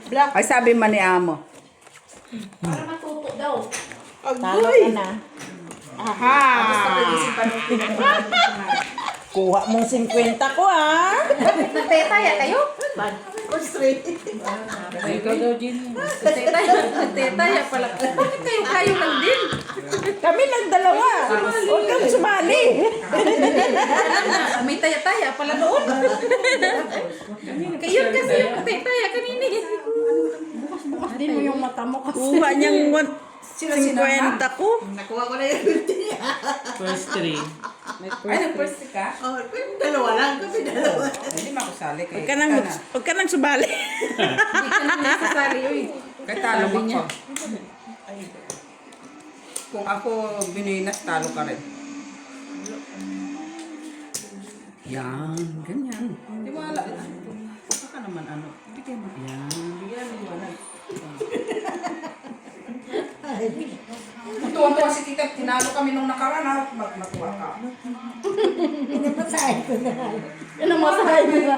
Black. Ay, sabi man ni Amo. Para matuto daw. Talo ka na. Aha! Kuha mong 50 ko, ha? Nagtetaya kayo? Ikaw daw, Jenny. Nagtetaya pala. Bakit kayo lang din? Kami nagdalawa. Huwag kang sumali. May taya-taya pala noon. Kayo kasi yung taya kanini. Hindi mo yung mata mo kasi. Kuha niyang 50 ko. Nakuha ko na yung 50 niya. First three. Ay, nag-first ka? Oh, dalawa lang kasi dalawa. Hindi makusali kay Huwag ka nang sumali. Hindi ka na nasasali yun. Kay talo ako. Kung ako bininas, talo ka rin. Yan, ganyan. Di wala lang. Baka naman ano. Bigyan mo. Yan, bigyan mo wala. Tuwan-tuwa si tita, tinalo kami nung nakaraan ha. Magmatuwa ka. Pinamasahe ko na. Pinamasahe niya na.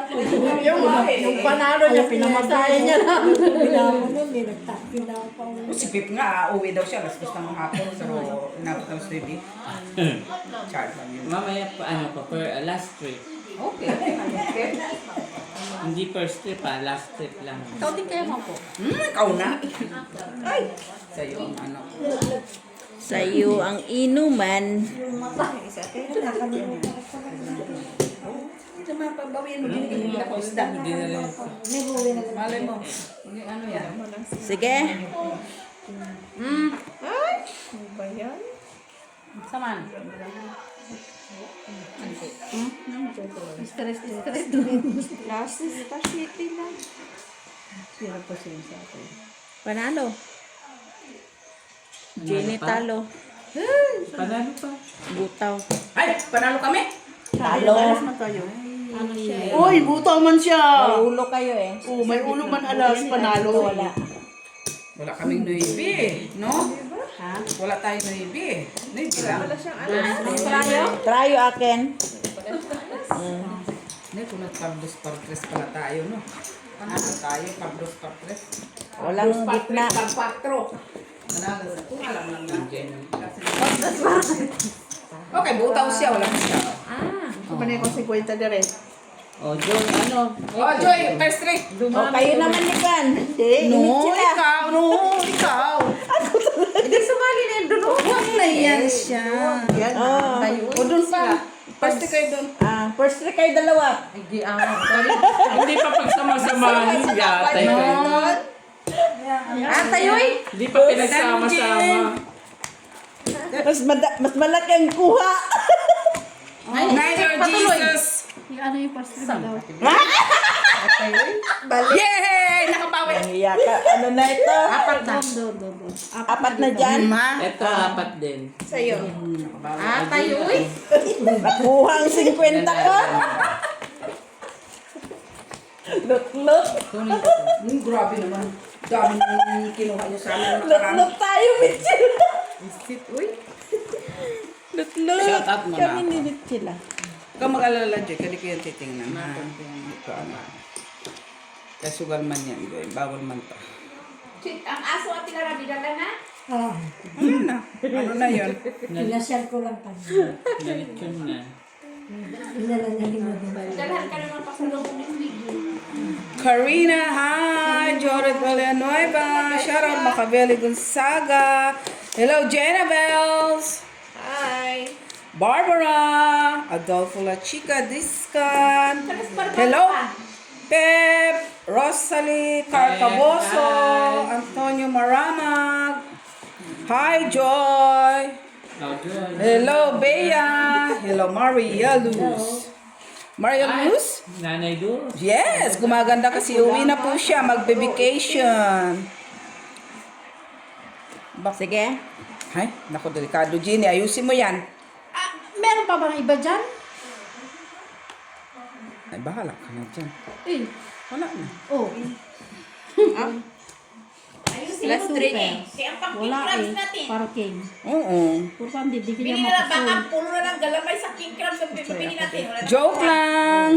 Yung panalo niya, pinamasahe niya na. Pinamo nun, hindi nagtapinaw pa. Si Pip nga, uwi daw siya. Alas gusto ng hapon. Pero inabot ng baby. Char lang yun. Mamaya pa, ano pa, last trip. Okay. Okay. Hindi first trip last trip lang. Ikaw din kayo mo po. Ikaw na. Ay! Sa'yo ang ano. Sa'yo ang inuman. Ito mapabawin mo. Ginigil na ko isda. Malay mo. Hindi ano yan. Sige. Saman. Stress. Panalo. Jenny pa? talo. Panalo pa. Butaw. Ay! Panalo kami! Talo. Ano siya eh. Uy, buto man siya. May ulo kayo eh. Oh, may ulo man alas, panalo. Wala. Wala kaming nuibi. No? Ha? Wala tayong nuibi. Nuibi lang. Trayo akin. Hindi, kung nag-pardos-partres pala tayo, no? Panalo tayo, pardos-partres. Walang gitna. Pag-patro. Manalo. Kung alam lang natin. Okay, butaw siya. Wala siya. Kumanay ko 50 na rin. O, John, ano? Oh, Joy, first three. O kayo naman ni Kan. No, ikaw. No, ikaw. Hindi sumali na yun doon. Huwag na yan siya. Yan. Oh. O, dun pa. First three kayo dun. First three kayo dalawa. Hindi pa pagsama-samahin yata. Tayo eh. Hindi pa pinagsama-sama. Mas malaki ang kuha. Neither Jesus. Yung ano yung first trip daw. Yay! Nakabawi. Nahiya ka. Ano na ito? Doon. Apat na dyan. Ito, apat din. Tayo eh. Nakuha ang 50 ko. Lutlot. Grabe naman. Dami nang kinuha niyo sa amin. Lutlot tayo, Mitchell. Sit, uy. Lutlot. Shout out mo na Kami ako. ni Mitchell ah. Ikaw mag-alala, Joy. Kaya ko yan titingnan. Ito, ano. Kaya sugal man yan, Joy. Bawal man to. Ang aso at tinarabida na na. Ano na? Ano na yun? Pinasyal ko lang kami. Nalityon na. Inala niya limod. Dalahan ka naman pasalubong ng video. Karina, hi! Joret Villanueva. Shout out Macabeli Gonzaga. Hello, Jenna Bells. Hi. Barbara. Adolfo La Chica Discan. Hello. Pep. Rosalie Carcaboso. Antonio Maramag. Hi, Joy. Oh, John. Hello, Bea. Hello, Maria Luz. Maria Luz? Nanay Do. Yes, gumaganda kasi uwi na po siya, magbe-vacation. Sige. Ay, naku, delikado, Ginny. Ayusin mo yan. Meron pa bang iba dyan? Ay, bahala ka na dyan. Eh. Wala na. Oh. Last three eh. Wala eh. Parking. Oo. Puro pa, hindi Bili niya na lang, mapasol. baka puno na ng galamay sa king crab sa pipili natin. Wala na- Joke lang.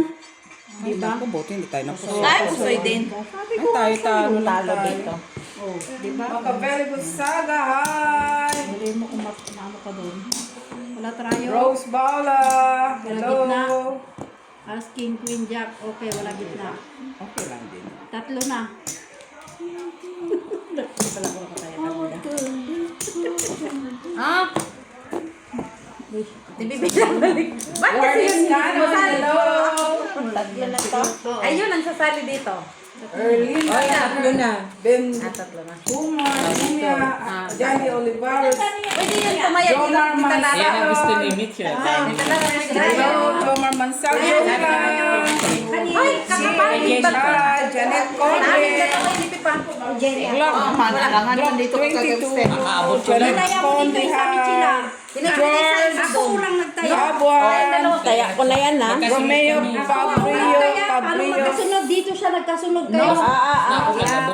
Diba? Ako, buti hindi tayo napusoy. Ay, pusoy din. Ay, tayo talo lang Talo tayo. dito. Oh, di ba? Mga very good saga, hi! Hindi mo kung ano ka doon. Wala tayo. Rose Bala, Wala hello! gitna. As King, Queen, Jack. Okay, wala gitna. Okay lang din. Tatlo na. Hindi pala ko kaya Ha? Bibilang balik. Ba't kasi yun? Hello! Tatlo na to. Ayun, ang sasali dito. Erlyn, Ay, tatlo na. Ben Tatlo na. Puma, Nia, Johnny Olivares, Pwede yun, tumaya dito. Jomar Dito na. Yan ang gusto ni Mitch. Dito na. hello, Jomar Mansal, Ay, kakapangit ba ito? Janet Namin Conde, dalawa hindi pa. Glock, Manalangan man dito 22, Nakaabot ko Janet lang. Conde, George, Ako lang nagtayo. Labuan, Kaya ko na yan, ha? Romeo Fabrio, Paano magkasunod? Dito siya nagkasunod kayo.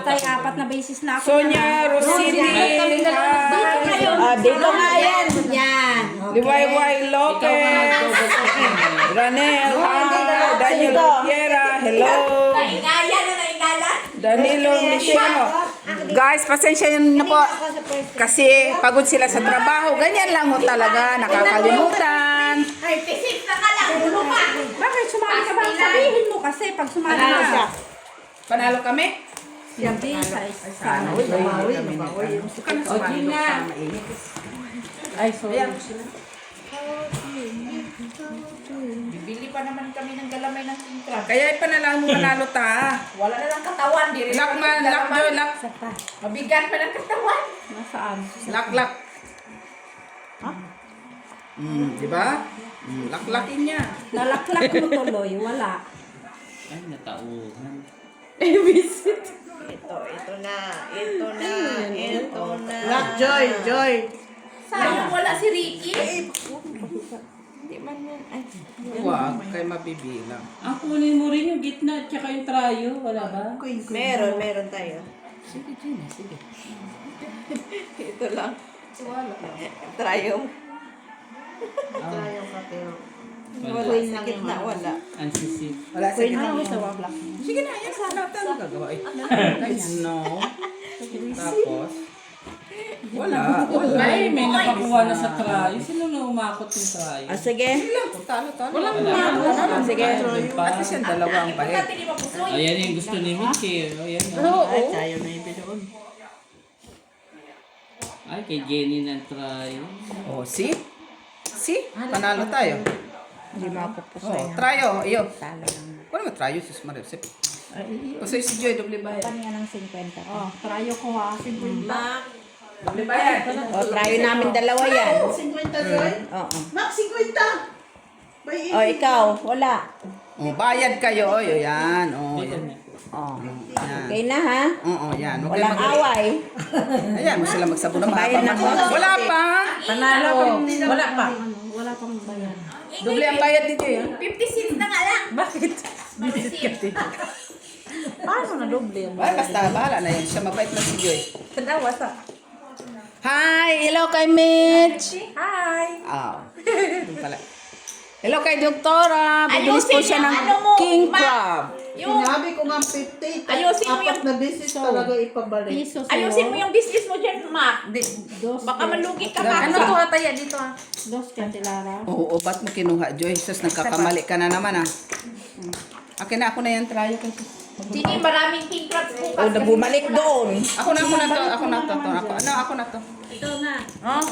Tay, 4 na basis na ako. Sonia Rosini, Dito nga yan. Yan. Liwayway Lopez, Ranel, Daniel Piera, hello. Danilo Michino. Guys, pasensya yun na po. Kasi pagod sila sa trabaho. Ganyan lang ho talaga. Nakakalimutan. Ay, pisip ka lang. Bakit sumali ka ba? Sabihin mo kasi pag sumali ka siya. Panalo kami? Sabi sa Sana. Ay, sorry. Bibili pa naman kami ng galamay ng tingkrab. Kaya ipanalangin mo manalo ta. Wala na lang katawan. Di rin Lock man, lock joy, lock. Mabigat pa ng katawan. Nasaan? Lock, lock. Di ba? Lock-lockin niya. Nalaklak mo tuloy. Wala. Ay, natauhan. Ito na. Ito na. Ito na. Lock, Joy, Joy. Sayang wala si Ricky. Huwag kayo mabibilang. Ang kunin mo rin yung gitna at saka yung trayo. Wala ba? Meron tayo. Sige, Gina, sige. Ito lang. Try yung. Wala sa gitna, wala. Ang sisip. Wala sa Queen, gitna. ano sa wabla? Sige na, yan. Ano tayo gagawa? No. Tapos, wala. Ay, may nakakuha na sa trayo. Sino na umakot yung trayo? Sige. Talo. Sige. At least yung dalawa ang balik. Ayan yung gusto ni Mitch eh. Ayan. Ay, tayo na yung binoon. Ay, kay Jenny ng trayo. Oh, see? See? Panalo tayo. Hindi mo ako Oh, pusay. tryo. Iyo. Talo lang. Wala mo tryo, sus Marisip. Pusoy si Joy, doble bayad. Kanya ng 50. Oh, trayo ko ha. 50. Doble bayad. O, try namin dalawa yan. 50, Joy? Oo. Max, 50. Bay, O, ikaw, wala. Oh, bayad kayo. Oh, yan. Oh, yan. O. Yan. Okay na, ha? Oo, yan. Huwag Walang kayo away. Ayan, mo sila magsabon ng Bayad na mahaba. po. Wala pa. Panalo. Wala pa. Wala pang bayan. Doble ang bayad dito yan. 50 cents na nga lang. Bakit? Paano na doble yan? Ay, basta, bahala na yun. Siya mabait na si Joy. Tanawa sa. Hi! Hello kay Mitch! Hi. Doon pala. Hello kay Doktora. Bibilis po siya ng king crab. Sinabi ko nga 50. Ayusin mo Apat na beses talaga ipabalik. Piso sa'yo. Ayusin mo yung business mo dyan, Ma. Dos. Baka malugi ka pa. Ano to hataya dito ha? Dos kantilara. Oo, ba't mo kinuha, Joy? Sus, nagkakamali ka na naman, ah. Akin na, ako na yan. Try ko. Sige, maraming king crabs O, bukas. na bumalik doon. Ako na to. Ako na to. Ito na. Oh,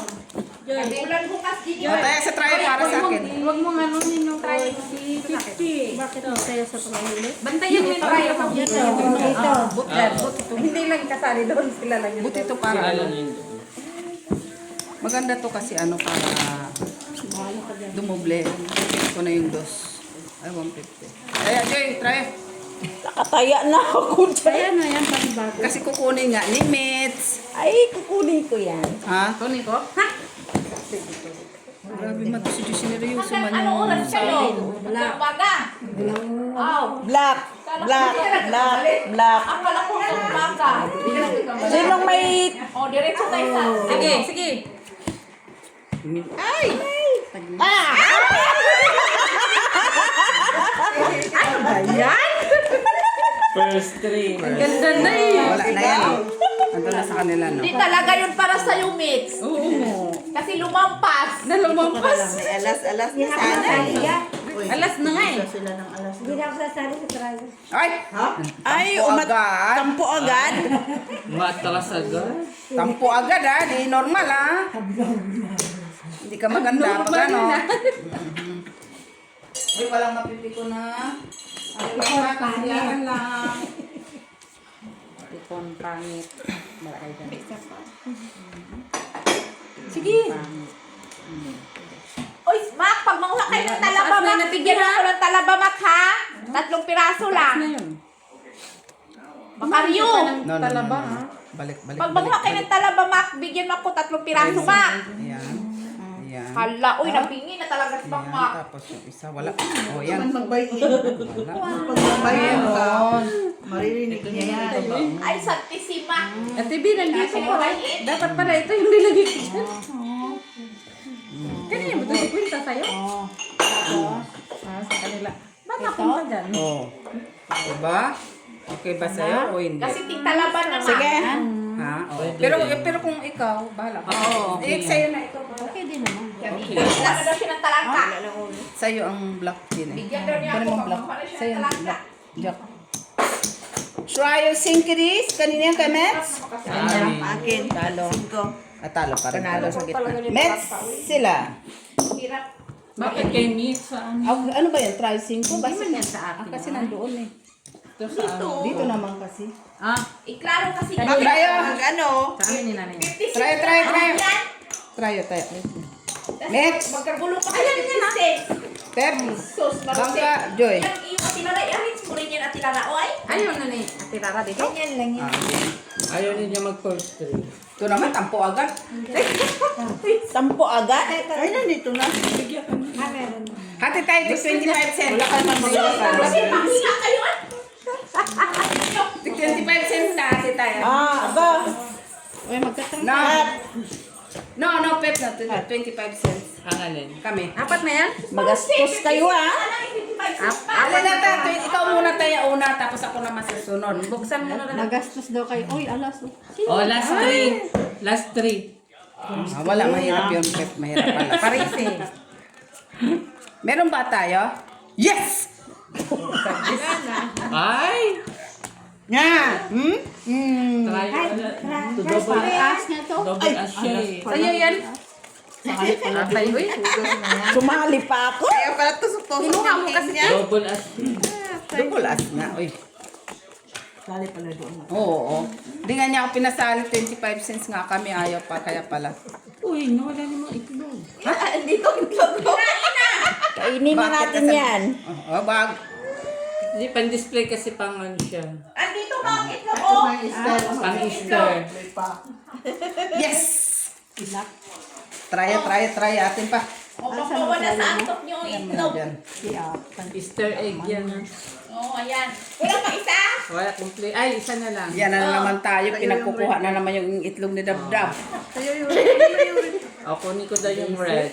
Ulan bukas din oh tayo sa try para sa akin. Huwag mo nga nunin yung try. 50. Bakit mo tayo sa pamahuli? Bantayan mo yung try. Ito. Ito. Hindi lang kasali doon. Sila lang yun. Buti to para Sila ano. lang yun doon. Maganda to kasi ano para dumoble. Ito na yung dos. Ay, 150. Kaya, Joy, try. Nakataya na ako dyan. Kaya na yan, panibago. Kasi kukunin nga ni Mitch. Ay, kukunin ko yan. Ha? Kunin ko? Ha? Grabe man to si Joy. Sineryoso man Anong yung oras kayo? Umaga. Black. Akala ko umaga. Sinong may... O, diretso tayo sa... Sige, sige. Ano ba yan? First three. Ang ganda na eh. Wala na yan. Ando na sa kanila, no? Hindi talaga yun para sa'yo, Mix. Oo. Kasi lumampas. Na lumampas. Alas na sana. Alas na nga eh. Hindi na ako sasali sa trial. Ay! Ay, agad. tampo agad. Matras agad. Tampo agad, ha? Di normal, ha? Hindi ka maganda pag ano. Ay, walang mapipiko na. Ay, walang kasiyahan lang. Pikon, pangit. Malakay ka. Sige. Uy, Mac, pag manguha kayo ng talaba, Taas na Mac, yung bigyan natigil, ako ng talaba, Mac, ha? 3 piraso Na lang. yun. Makaryo. No, no, Talaba, no, no. ha? Balik, balik, Pag manguha kayo ng talaba, Mac, bigyan mo ako 3 piraso, Mac. Ayan. Ayan. Hala, uy, napingi na talaga si Mac, Ayan. Mac. Tapos yung isa, wala. O, yan. Magbayin ka. Ayun. Maririnig niya yan. Ay, santisima. Ate B, nandito ko. Dapat pala ito yung nilagay ko dyan. Kanina mo ito si Quinta sa'yo? Sa kanila. Ba't ako pa dyan? Oh. Diba? Okay ba sa'yo o hindi? Kasi tingtalaban na, Mac. Sige. Ha? Oh. Pero kung ikaw, bahala ka. Oo. Eh, sa'yo na ito. Okay din naman. Wala na daw siya ng talangka. Sa'yo ang black din eh. Bigyan daw niya Kunin ako mo pag black. manguha na siya Sa'yo ng ang talangka. black. Jack. Try your sinkiris. Kanina yung kay Mets? Akin. Talo. Talo pa rin. Panalo sa gitna. Mets sila. Hirap. Bakit kay Meet saan? Ano ba yan? Try 5? Basta Yan sa akin. kasi nandoon eh. Ito saan? Dito naman kasi. Ah, Iklaro kasi. Try oh. Ano? sa amin ni nanay. 56 Try. Yan. Try tayo. Next. Magkagulo pa kayo 56. Pep. Sus, Bangka. Joy. Yung iyong atinara, i-arrange mo rin yan atinara. O ay, Ayaw na ni Ate Rara dito. Ganyan lang yan. Ayaw niya mag-first three. Ito naman, tampo agad. Tampo agad. Ay, nandito na. Hati tayo to 25 cents. Wala ka naman kasi pahinga kayo. 25 cents na hati tayo. Aba. Uy, magkatang. No, Pep na. 25 cents. Ang alin? Kami. Apat na yan? Magastos kayo ah. Alin na tayo. Ikaw muna tayo una, tapos ako naman sa sunod. Buksan mo na lang. Nagastos daw kayo. Uy, alas. Oh, last three. Last three. Wala, mahirap yun, Pep. Mahirap pala. Paris eh. Meron ba tayo? Yes! Ay! Nga. Try ulit. To double As niya to. double as siya eh. Sa'yo yan. Atay, uy. Sumali pa ako. Kaya pala tusok-tusok. Kinuha mo kasi yan. Double as. Double as nga, uy. Sali pala doon. Oo. Hindi nga niya ako pinasali, 25 cents nga kami, ayaw pa, kaya pala. Uy, nawala namang itlog. Dito itlog ko. Kainin na natin yan. Oh, wag. Hindi, pan-display kasi pang ano siya. Andito ka ang itlog. Oh. Pang-Easter. Yes! Try atin pa. O, papawala sa antok niyo ang itlog. Yan. Easter egg yan. Oo, ayan. Wala pa isa. Wala complete. Ay, isa na lang. Yan na naman tayo, pinagkukuha na naman yung itlog ni Dabdab. O, kunin ko daw yung red.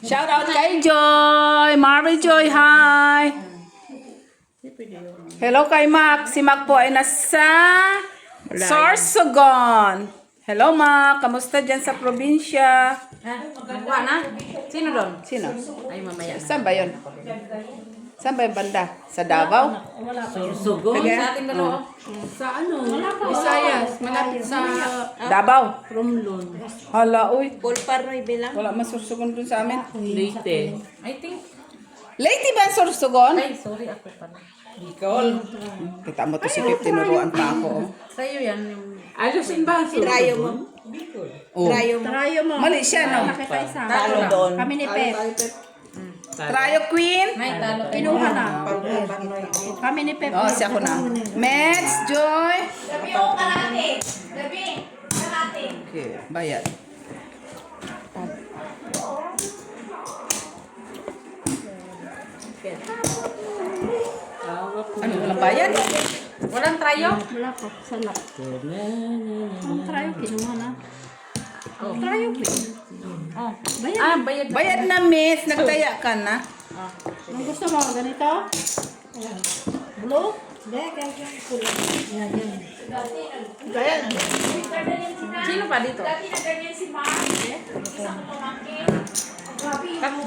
Shout out kay Joy! Mary Joy, hi! Hello kay Mac. Si Mac po ay nasa Sorsogon. Hello Mac, kamusta dyan sa probinsya? Kuha na. Sino doon? Sino? Ay, mamaya na. Saan ba yun? Saan ba yung banda? Sa Davao? Sursugon? Sa ating dalawa. Sa ano? Visayas. Malapit sa Davao? Romlon. Hala, uy. Pulparoy bilang. Wala man Sorsogon dun sa amin. Leyte. I think. Lady ba ang Sorsogon? Ay, sorry ako pala. Kita mo to si Pip, tinuruan pa ako. Sa'yo yan yung... Alusin ba? Trayo mo. Oh. Trayo mo. Trayo mo. Mali siya, no? Nakita isa. Talo doon. Kami ni Pep. Trayo Queen. May talo. Kinuha na. Kami ni Pep. Oh, siya ko na. Meds, Joy. Gabi o kalate. Gabi. Kalate. Okay, bayad. Ano, walang bayad? Walang trayo? Wala po. Salak. Ang trayo, kinuha na. Trayo, Pep. Oh. Bayan. Ah, bayad. Bayad na, miss. Nagtaya ka na. Ang gusto mo, ganito? Blue? Hindi, kaya kulay. Yan, yan. Kaya na. Sino pa dito? Dati na ganyan si Ma. Isang pamangkin.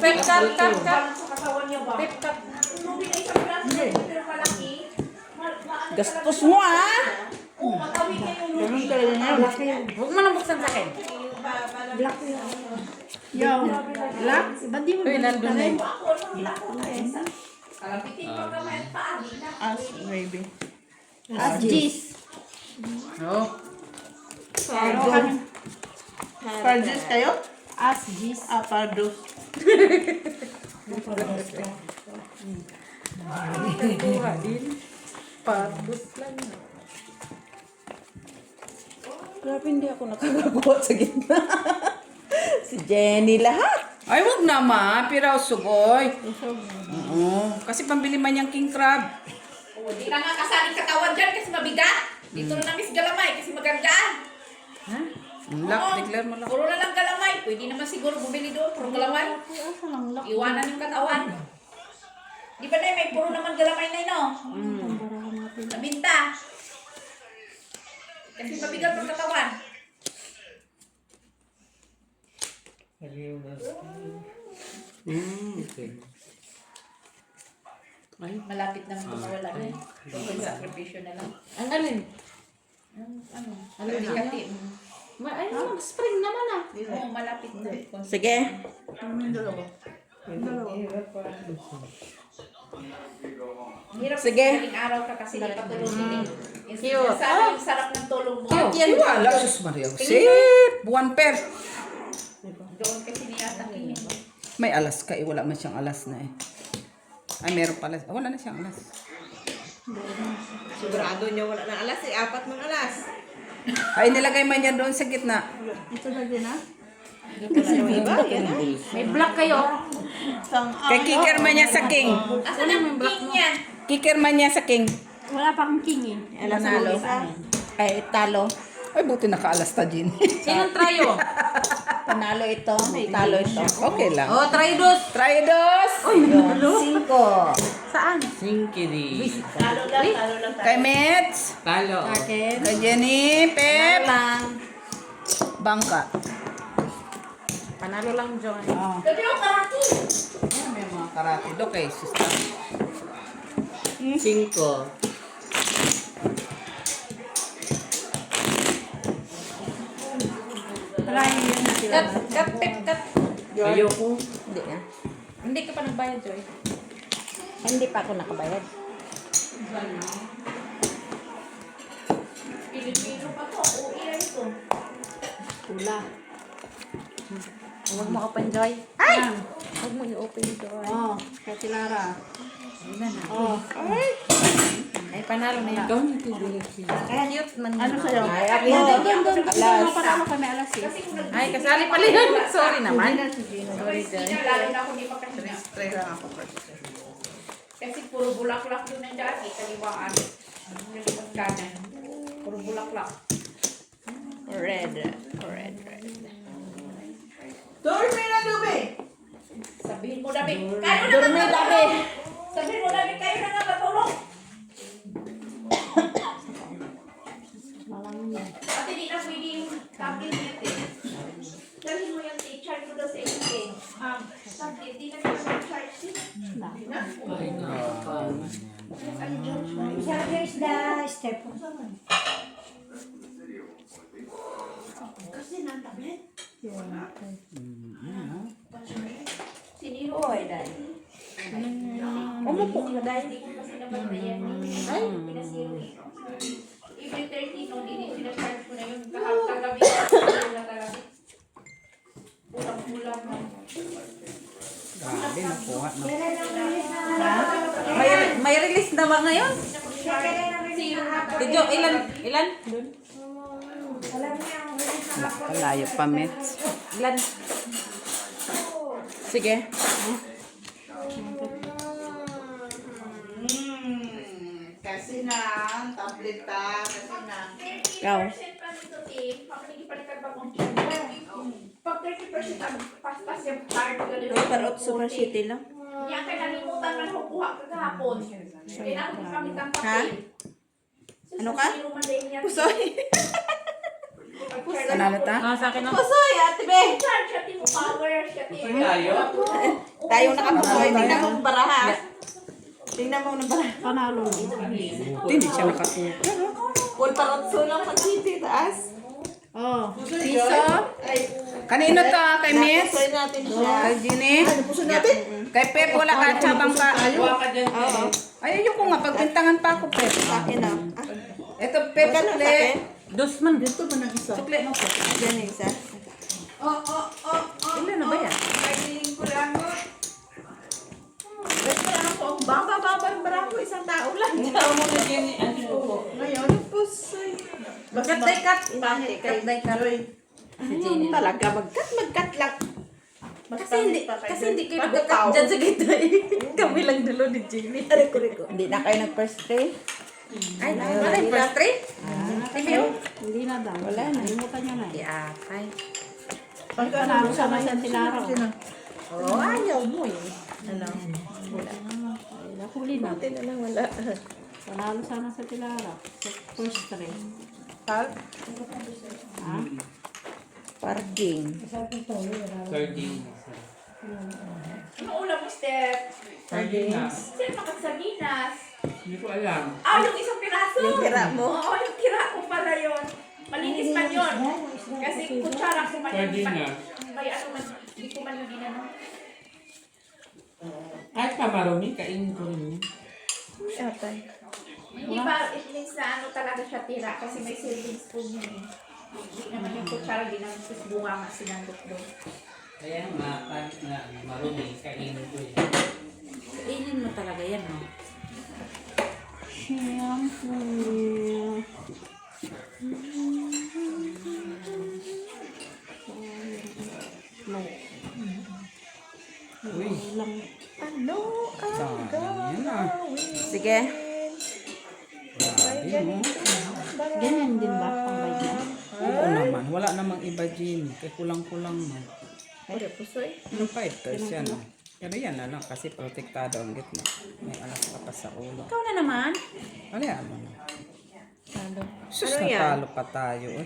Pep cut, cut, cut. Sa katawan niya ba? Pep cut. Nung isang braso pero malaki. Gastos mo ah. Oo, matawid na yung Ganun talaga ngayon. Huwag mo nang buksan sa akin. Black yun. Yo, black? Ba't di mo Uy, nandun na yun. Kalabitin mo naman paali na. As maybe. As G's. Oh. Pardos kayo? As G's. Ah, pardos. Parbus lang. Grabe, hindi ako nakagawa sa gitna. Si Jenny lahat. Ay, wag naman. Piraw sugoy. Oo. Kasi pambili man yung king crab. Oo, di na nga kasaling katawan dyan kasi mabigat. Dito na Miss Galamay kasi magandaan. Ha? Lock, declare mo lock. Puro na lang galamay. Pwede naman siguro bumili doon. Puro galamay. Iwanan yung katawan. Di ba na may puro naman galamay na no? Nabinta. Kasi mabigat ang katawan. Ay, malapit na mawala na. Kung sakripisyo na lang. Ang alin? Ano? Bikati. Ay, spring naman ah. Oo, malapit na. Sige. Hirap Sige. kasi araw ka kasi di pa tulog din. Cute. Sana yung sarap ng tulog mo. Yan wala. Sus Maria Josep. Buwan per. Doon kasi niyatakin. May alas ka eh. Wala man siyang alas na eh. Ay, meron pala. Wala na siyang alas. Sigurado niya wala na alas eh. 4 ng alas. Ay, nilagay man yan doon sa gitna. Ito na din ah. May black kayo. Kay kicker man niya sa king. Asan ang king yan? Kicker man niya sa king. Wala pa akong king eh. Panalo. Ay, talo. Ay, buti nakaalas ta, Jean. Sinong trayo? Panalo ito. Talo ito. Okay lang. Oh, traidos. Try dos. Cinco. Saan? Singkiri. Kay Mets. Talo. Akin. Kay Jenny. Pep. Lang. Bangka. Panalo lang, John. Oh. Gabi ako karaki. Ayan, may mga karate. Okay, sister. 5. Try yun na sila. Cut, pep cut. Ayoko. Hindi na. Hindi ka pa nagbayad, Joy. Hindi pa ako nakabayad. Pilipino pa to. Uwi na ito. Pula. Huwag mo open, Joy. Ay! Huwag mo i-open, Joy. Oh, kaya si Lara. Oh. Ay, panalo na yan. Ikaw nagtutulog siya. Cute man. Ano sa'yo? Ay, ako. Doon. Alas. Panalo kami alas eh. Ay, kasali pala yan. Sorry naman. Sorry, lalo na ako di pa kasi na. Try lang ako first. Kasi puro bulaklak doon ang dati. Kaliwaan. Yung likod kanan. Puro bulaklak. Red. Red. Dorme na Dubi! Sabihin mo Dabi. Kayo na Dorme, nga Dabi. matulog. Sabihin mo Dabi, kayo na nga matulog. At hindi na pwede yung tablet niya eh. Dali mo yung i-charge mo daw sa anything. Tablet, di na nila mag-charge din. Here is the step. Siniro ay dahil. Umupo ka dahil hindi ko kasi nabantayan. Ay, pinasiro eh. Every 30 nung hindi sinacharge ko na yun. Kagabi. Kagabi. Ulang-ulang na. Grabe, nakuha na. May release na ba ngayon? Tidyo, ilan? Malayo pa, Mets. Ilan? Sige. Kasi na, tablet ta, kasi na. Ikaw. 30% pa nito, Tim. Pag hindi pa nagkabagong Pag 30% ang paspas yung hard ka nila. Parot super city lang. Yan kay nalimutan man ako kuha kagahapon. Kaya ako gamit ang papel. Ano ka? Pusoy. Nanalo ta? Sa akin ang Pusoy, ate be. Charge siya timo power, siya timo. Tayo? Tayo nakapusoy. Tingnan mo ang baraha. Tingnan mo ang baraha. Panalo. Hindi siya nakasuka. Full parotso lang sa city, taas. Oh. Piso? Kanino to? Kay Miss? Pusoy natin siya. Kay Ginny? Pusoy natin? Kay Pep, wala ka tsabang ka. Kuha ka dyan. Oo. Ay, ayun ko nga, pagpintangan pa ako, Pep. Akin na. Ito, Pep, Magkano sa sukle. akin? dos man. Dito ba nag-isa? Sukle mo po. Diyan yung isa. Ilan na ba yan? Pagdiling ko lang. Baba ko isang tao lang. Ikaw mo na dyan. Ano po? Ngayon, pusoy. Kat day kat. Bakit Kat day kat. Si Jenny. Talaga, magkat lang. Kasi hindi kayo nagkakat dyan sa gitna eh. Kami lang dulo ni Jenny. Riko. Hindi na kayo nag-first day? Ay, wala yung first three? Hindi na daw. Wala na. Nalimutan niya na. Di atay. Panalo sana sa Tilaro. Oo, ayaw mo eh. Ano? Nahuli na. Buti na lang wala. Panalo sana sa Tilaro. Sa first three. Ha? Parking. Sardine. Ano una mo step? Sardinas. Sino makasaminas? Hindi ko alam. Yung isang piraso. Yung tira mo? Oo, yung tira ko pala yun. Malinis man yun. Kasi kutsara ko man yun. Sardinas. May ano man, hindi ko man yung ginano. Kahit pa marumi, kainin ko rin yun. Atay. Hindi ba, it means na ano talaga siya tira kasi may serving spoon yun eh. Hindi naman yung kutsara, ginamit bunga nga sinandok doon. Kaya nga, kahit na marumi, kainin ko yun. Kainin mo talaga yan, no? Shampoo. Uy, Lang. Ano ang Yan ah. Sige. Grabe mo. Ganyan din ba? Pambay niya? Oo naman. Wala namang iba, Jin. Kaya kulang-kulang mo. Ay, pusoy. Yung fighters yan ah. Pero yan na lang kasi protektado ang gitna. May alas ka pa sa ulo. Ikaw na naman. Ano yan mo? Sus, Ano yan? natalo pa tayo eh.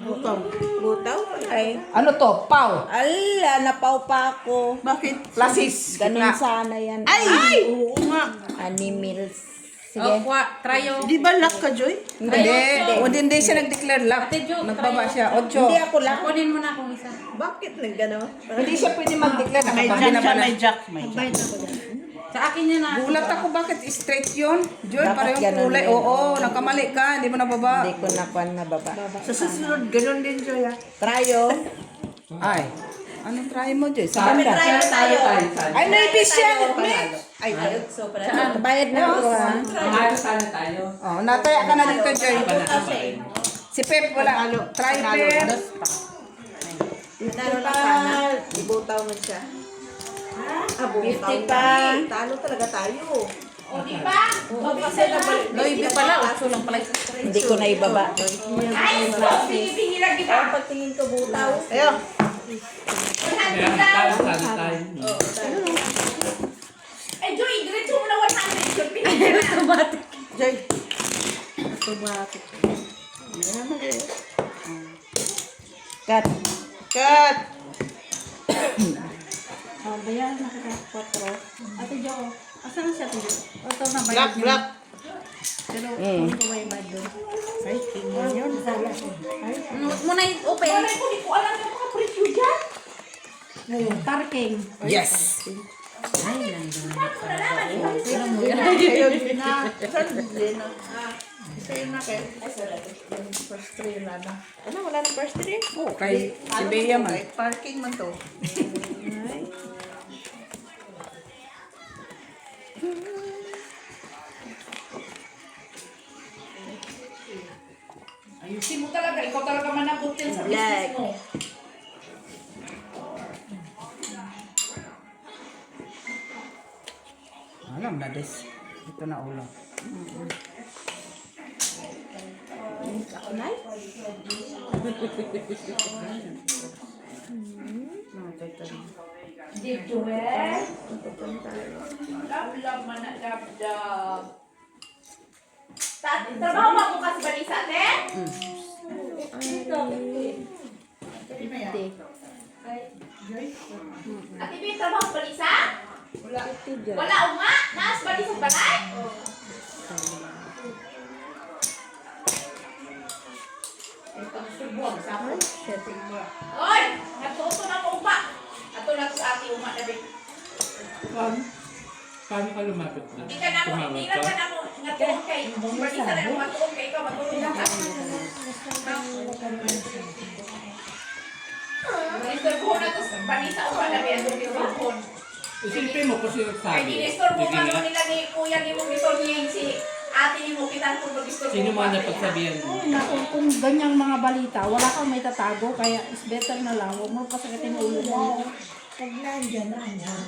Butaw. Butaw? Ay. Ano to? Pau! Ala, napaw pa ako. Bakit? Plasis! Ganun sana yan. Ay! Oo nga. Animals. Sige. Oh, tryo. Di ba lock ka, Joy? Hindi siya nag-declare luck. Ate Jo, Nagbaba try siya. 8. Hindi ako lang. Kunin mo na akong isa. Bakit nagano? Hindi siya pwede mag-declare. May Nakabahan jack na siya, pala. may jack. May jack. Bayad ako dyan. Sa akin yan na. Gulat ako bakit straight yun. Joy, Dapat parehong ganun kulay. rin. Oo, nagkamali ka. Hindi mo nababa. Hindi ko na pan nababa. Sa susunod, ganun din, Joy. Tryo. Ay, anong try mo, Joy? Sa Kami banda. tryo tayo. Ay, naipis siya. Ay, bayad na ako ha. Mahalo sana tayo. Oh, nataya ka na dito, Joy. Si Pep, wala. Try Pep. Nanalo na sana. Ibutaw mo siya. Butaw pa. Talo talaga tayo. O, di ba? O, bisa na. Loibi pala. Uso lang pala. Hindi ko na ibaba. Ay, bihira di ba? Pagtingin ko butaw. Ayun. Kaya talo sana tayo. Ay, Joy, diretso mo na 100. Joy, bihira na. Automatic. Joy. Automatic. Cut. Cut. Bayaran na kita. 4. Ate Jo, asan siya Ate Jo? Ito na bayad niyo. Black. Pero hindi ko may bayad doon. Ay, tingnan yun. Muna i-open. Wala ko, di ko alam yung mga presyo dyan. Parking. Yes. Ay, nandun na. Ano na naman? Sino mo yan? Ayun na. Saan na? Sa'yo na kayo. Ay, sorry. First three na na. Ano, wala nang first three? Oh, kay si Bea man. Parking man to. Ayusin mo talaga. Ikaw talaga managutin sa Black. business mo. Alam na des. Ito na ulo. Ako na? Did Joel? Love man na love. Trabaho ba bukas ba ni sa atin? Ate Bin, trabaho ba ni sa? Wala o nga? Naas ba ni sa balay? Oy! Nagtuto na mo upa! Ato na sa ate uma na bin. Paano ka lumapit na? Hindi ka na mo, hindi lang ka na mo nagtuon kay. Balisa na mo matuon kay ikaw, matulong ka. Istorbo na to sa balisa upa na bin. Ang Isilipin mo kasi yung Kaya sabi. dinistorbo ka Hindi mo nga. nila ni kuya ni mong istorbohin si ate ni mo kitang kung mag-istorbo. Sino man napagsabihan mo? Ay, naku, kung ganyang mga balita, wala kang may tatago, kaya is better na lang. Huwag mo pasakitin yung ulo mo. Pag nandyan, ano yan?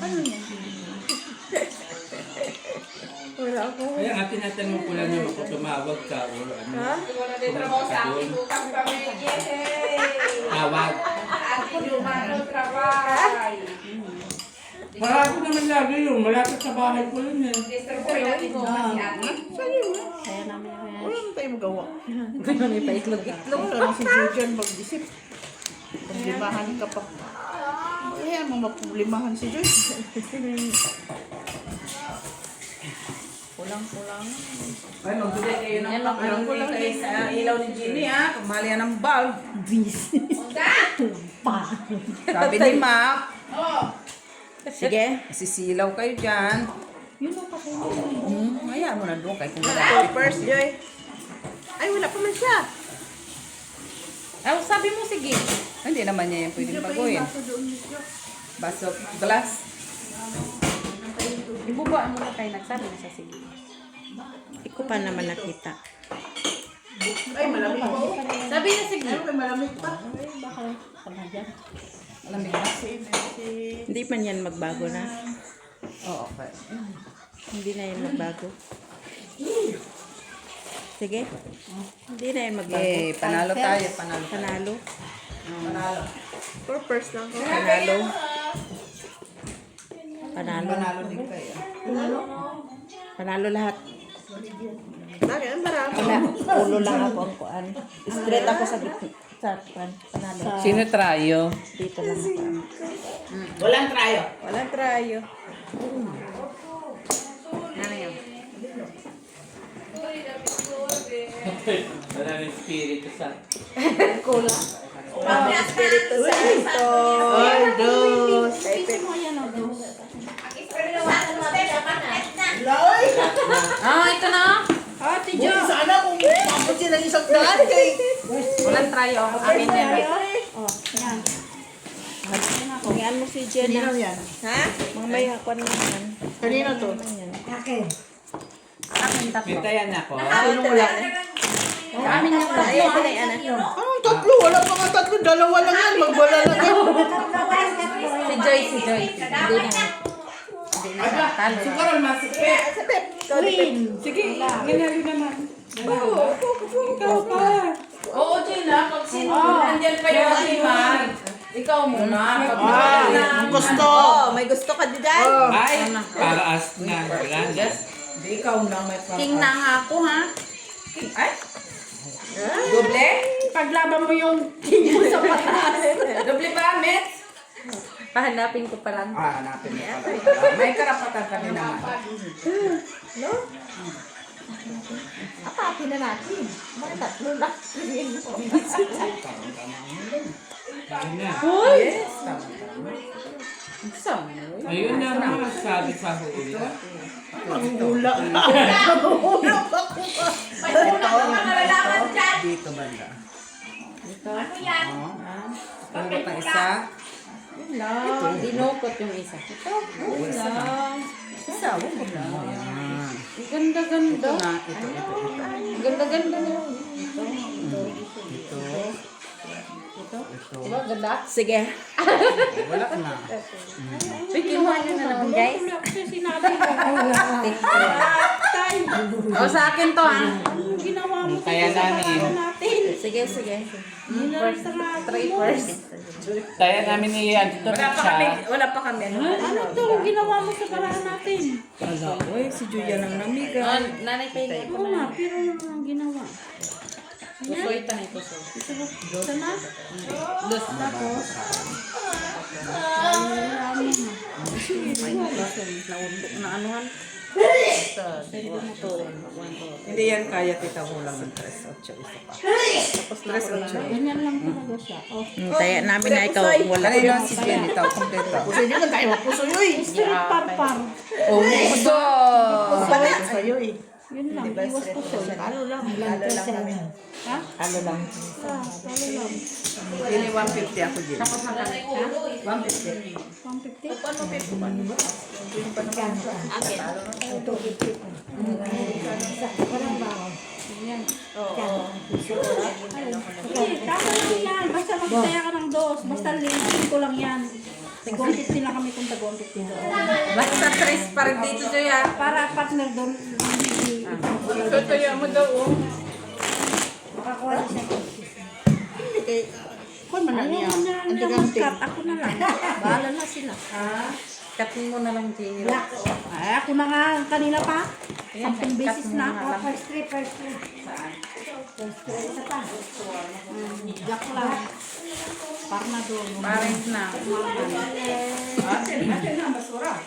Wala ako. Kaya nga tinatanong ko lang naman kung tumawag ka o ano. Wala din trabaho sa akin, bukang kami. Yay! Tawag. Ate Lumano, trabaho. Marami naman lagi yun. Malapit sa bahay ko yun eh. Disturbo natin mo si ate. Kaya namin yung Wala naman tayo magawa. May paitlog-itlog. Wala naman si Jujan mag-isip. Problemahan ka pa. Ayan mo maproblemahan si Joy. Kulang-kulang. Ay, magbigay kayo ng kulang kayo sa ilaw ni Ginny ha. Kamali yan ng bulb. Unda? Sabi ni Mac. Oh. Sige, sisilaw kayo dyan. Yun ang pakinggan. Hayaan mo na doon kay kung Happy first, Joy. Ay, wala pa man siya. Sabi mo sige. Hindi naman niya yan pwedeng baguhin. Baso, glass. Ibubuan mo na kayo nagsabi na siya sige. Hindi ko pa naman nakita. Ay, malamig pa. Sabi niya sige. Ay, malamig pa. Baka sama dyan. Alam mo ba? Hindi man yan magbago na. Oo, okay. Hindi na yan magbago. Sige. Hindi na yan magbago. Okay, panalo tayo, panalo. Panalo. Panalo. For first lang ko. Panalo. Panalo. Panalo din kayo. Panalo lahat. Bakit? Ang marami. Wala. Ulo lang ako ang kuan. Straight ako sa gitna. Sa kuan. Panalo. Sino trayo? Dito lang ako. Walang trayo. Walang trayo. Ano yun? Wala ng espiritu sa... Pati Espiritu Santo. Ay, dos. Piso mo yan o. Espiritu Santo, dapat na. Loy! Ito na. Ate Buti sana kung mabot siya ng isang daan kay... Walang tryo. Amin yan. Oh, yan. Pangian mo si Kanino Jenna. yan? Ha? Mamaya kuan naman. Kanino to? Amin tatlo. Pintayan ako. Sino wala? Amin yung tatlo. Anong tatlo? Wala pa nga tatlo. Dalawa lang yan. Magwala lang yan. Si Joy. Hindi na. Sukaron masipit. Green. Sige, nangyari naman. Ikaw pa. Oo, Gina. Pag sino nandyan kayo Iman. Ikaw muna. Ay, ang gusto. May gusto ka dyan? Oh. Ay, para as na. Wala na. Di ikaw na may King na nga ako ha. Ay? Doble? Paglaban mo yung king mo sa pataas. Doble ba, Mets? Pahanapin ko pa lang. Hanapin mo pala. May karapatan kami naman. Apatin na natin. Mga tatlo lang. Ayun na. Yes, tama. Ayun na mga sabi sa hula. Manghula. May unang mga nalalaman dyan. Dito banda. Ano yan? Puro pa isa. Dinukot yung isa. Isa, huwag mo na. Yan. Ganda-ganda. Na, ito. Ganda-ganda na. Ito. Diba ganda? Sige. Wala na. Kinuha nyo na naman guys. Kasi sinabi ko. O sa akin to ha. Ginawa mo. Kaya namin. Natin. Sige. Try first. Kaya namin ni Antito Wala pa kami. Ano to? Ginawa mo sa paraan natin. Ala, uy, si Julia lang namiga. Nanay pa yung Oo nga, pero ano ang ginawa? Pusoy tanay pusoy. Sana? Dos. Tapos? Na anuhan. Hindi yan kaya tita ko lang ng 3-8 isa pa. Tapos 3-8. Ganyan lang talaga siya. Oh. Kaya namin na ikaw wala. Kanina si Jenny tao kompleto. Puso yun, ang tayo puso yun. Street parpar. Oh, gusto! Sa'yo eh. Yun lang, iwas po so. Halo lang kami. Ha? Ano lang. Halo lang. Ini 150 ako din. 150. 150? Sige, tama lang yan. Basta magtaya ka ng dos. Basta linisin ko lang yan. Tag-150 lang kami kung tag-150 doon. Basta tres pa rin dito siya. Para partner doon. Kaya mo daw, oh. Makakuha na siya. Hindi kay... Kung man na niya. Ang tigang Cut, ako na lang. Bahala na sila. Katin mo na lang, Jenny. Ay, ako na nga kanina pa. 10 beses na. First three. Isa pa. Jack lang. Para na doon. Parents na. Ate na, basura.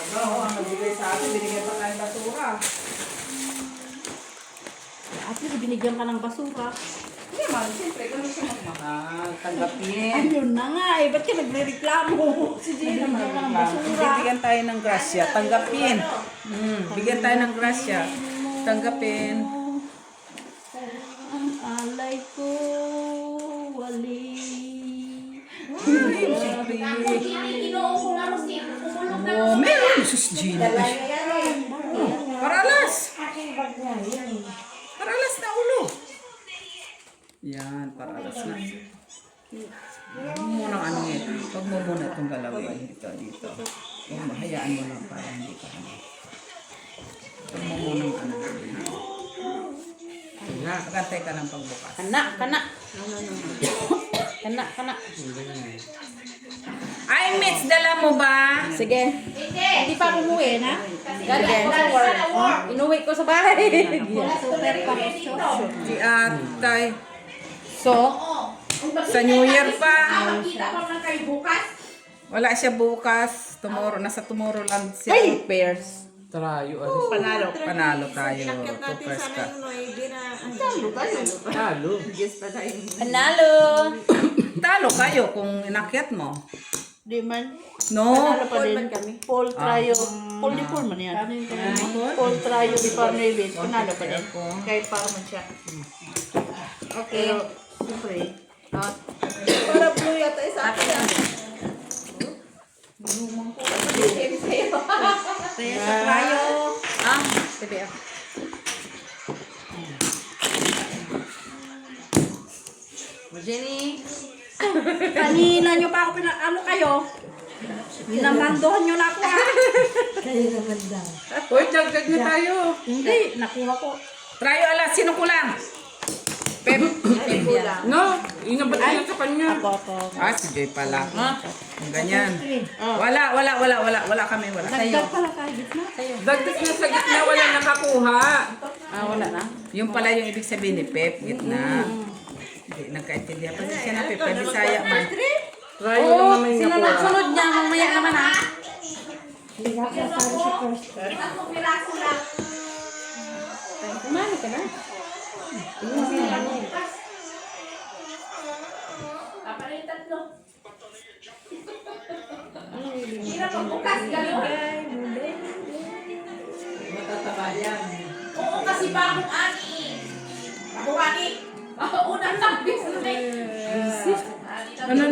Oo, ang nagbigay sa atin, binigyan pa tayo basura. At least binigyan ka ng basura. Hindi man, siyempre, kami siya magmahal, tanggapin. Ayun na nga eh. Ba't ka nagre-reklamo? Si Gina, binigyan ka ng basura. Bigyan tayo ng grasya, tanggapin. Bigyan tayo ng grasya, tanggapin. Ang alay ko, wali. Inoong ko nga si kumulong na. Oh, meron. Sus, Gina. Paralas. Paralas na ulo. Yan, paralas na. Huwag mo munang ano yan. Huwag mo muna itong galawin. Dito. Huwag mo, hayaan mo lang para hindi ka ano. Huwag mo munang ano. Nakakantay ka ng pagbukas. Kana. Kana. Ay, Mitch, dala mo ba? Sige. Hindi pa umuwi na? Galing ko sa work. Inuwi ko sa bahay. Super paresyo. Si Atay. So, sa New Year pa. Makita ko lang kayo bukas. Wala siya bukas. Tomorrow, nasa Tomorrowland siya. Pairs. Tarayo, Panalo tayo. Toppers ka. Talo. Panalo. Talo kayo kung inakyat mo. Di man. No. Panalo pa din. Paul Trayo. Paul di Paul man yan. Paul Trayo di pa David. Panalo pa din. Kahit para man siya. Okay. Pero, siyempre. Para blue yata isa akin. Kaya sa trayo. Sige. Jenny. Kanina nyo pa ako ano kayo? Namandohan nyo na ako ha. Uy, dagdag na tayo. Hindi, nakuha ko. Trayo ala, sino kulang? Pep. No, inabat niya sa kanya. Ah, si Joy pala. Ang ganyan. Wala kami, wala. Nagdag pala kayo gitna. Dagdag niya sa gitna, wala nakakuha. Wala na. Yung pala yung ibig sabihin ni Pep, gitna. Hindi, nagkaintindihan pa siya na Pep, kaya Bisaya man. Tarayo lang naman yung nakuha. Sunod niya, mamaya naman ha. Tatlong piraso lang. Kumano ka na? Kapalit tatlo. Hirap ang bukas. Galing. Oo, kasi bagong ani. Bagong ani. Unang sampis na Ano.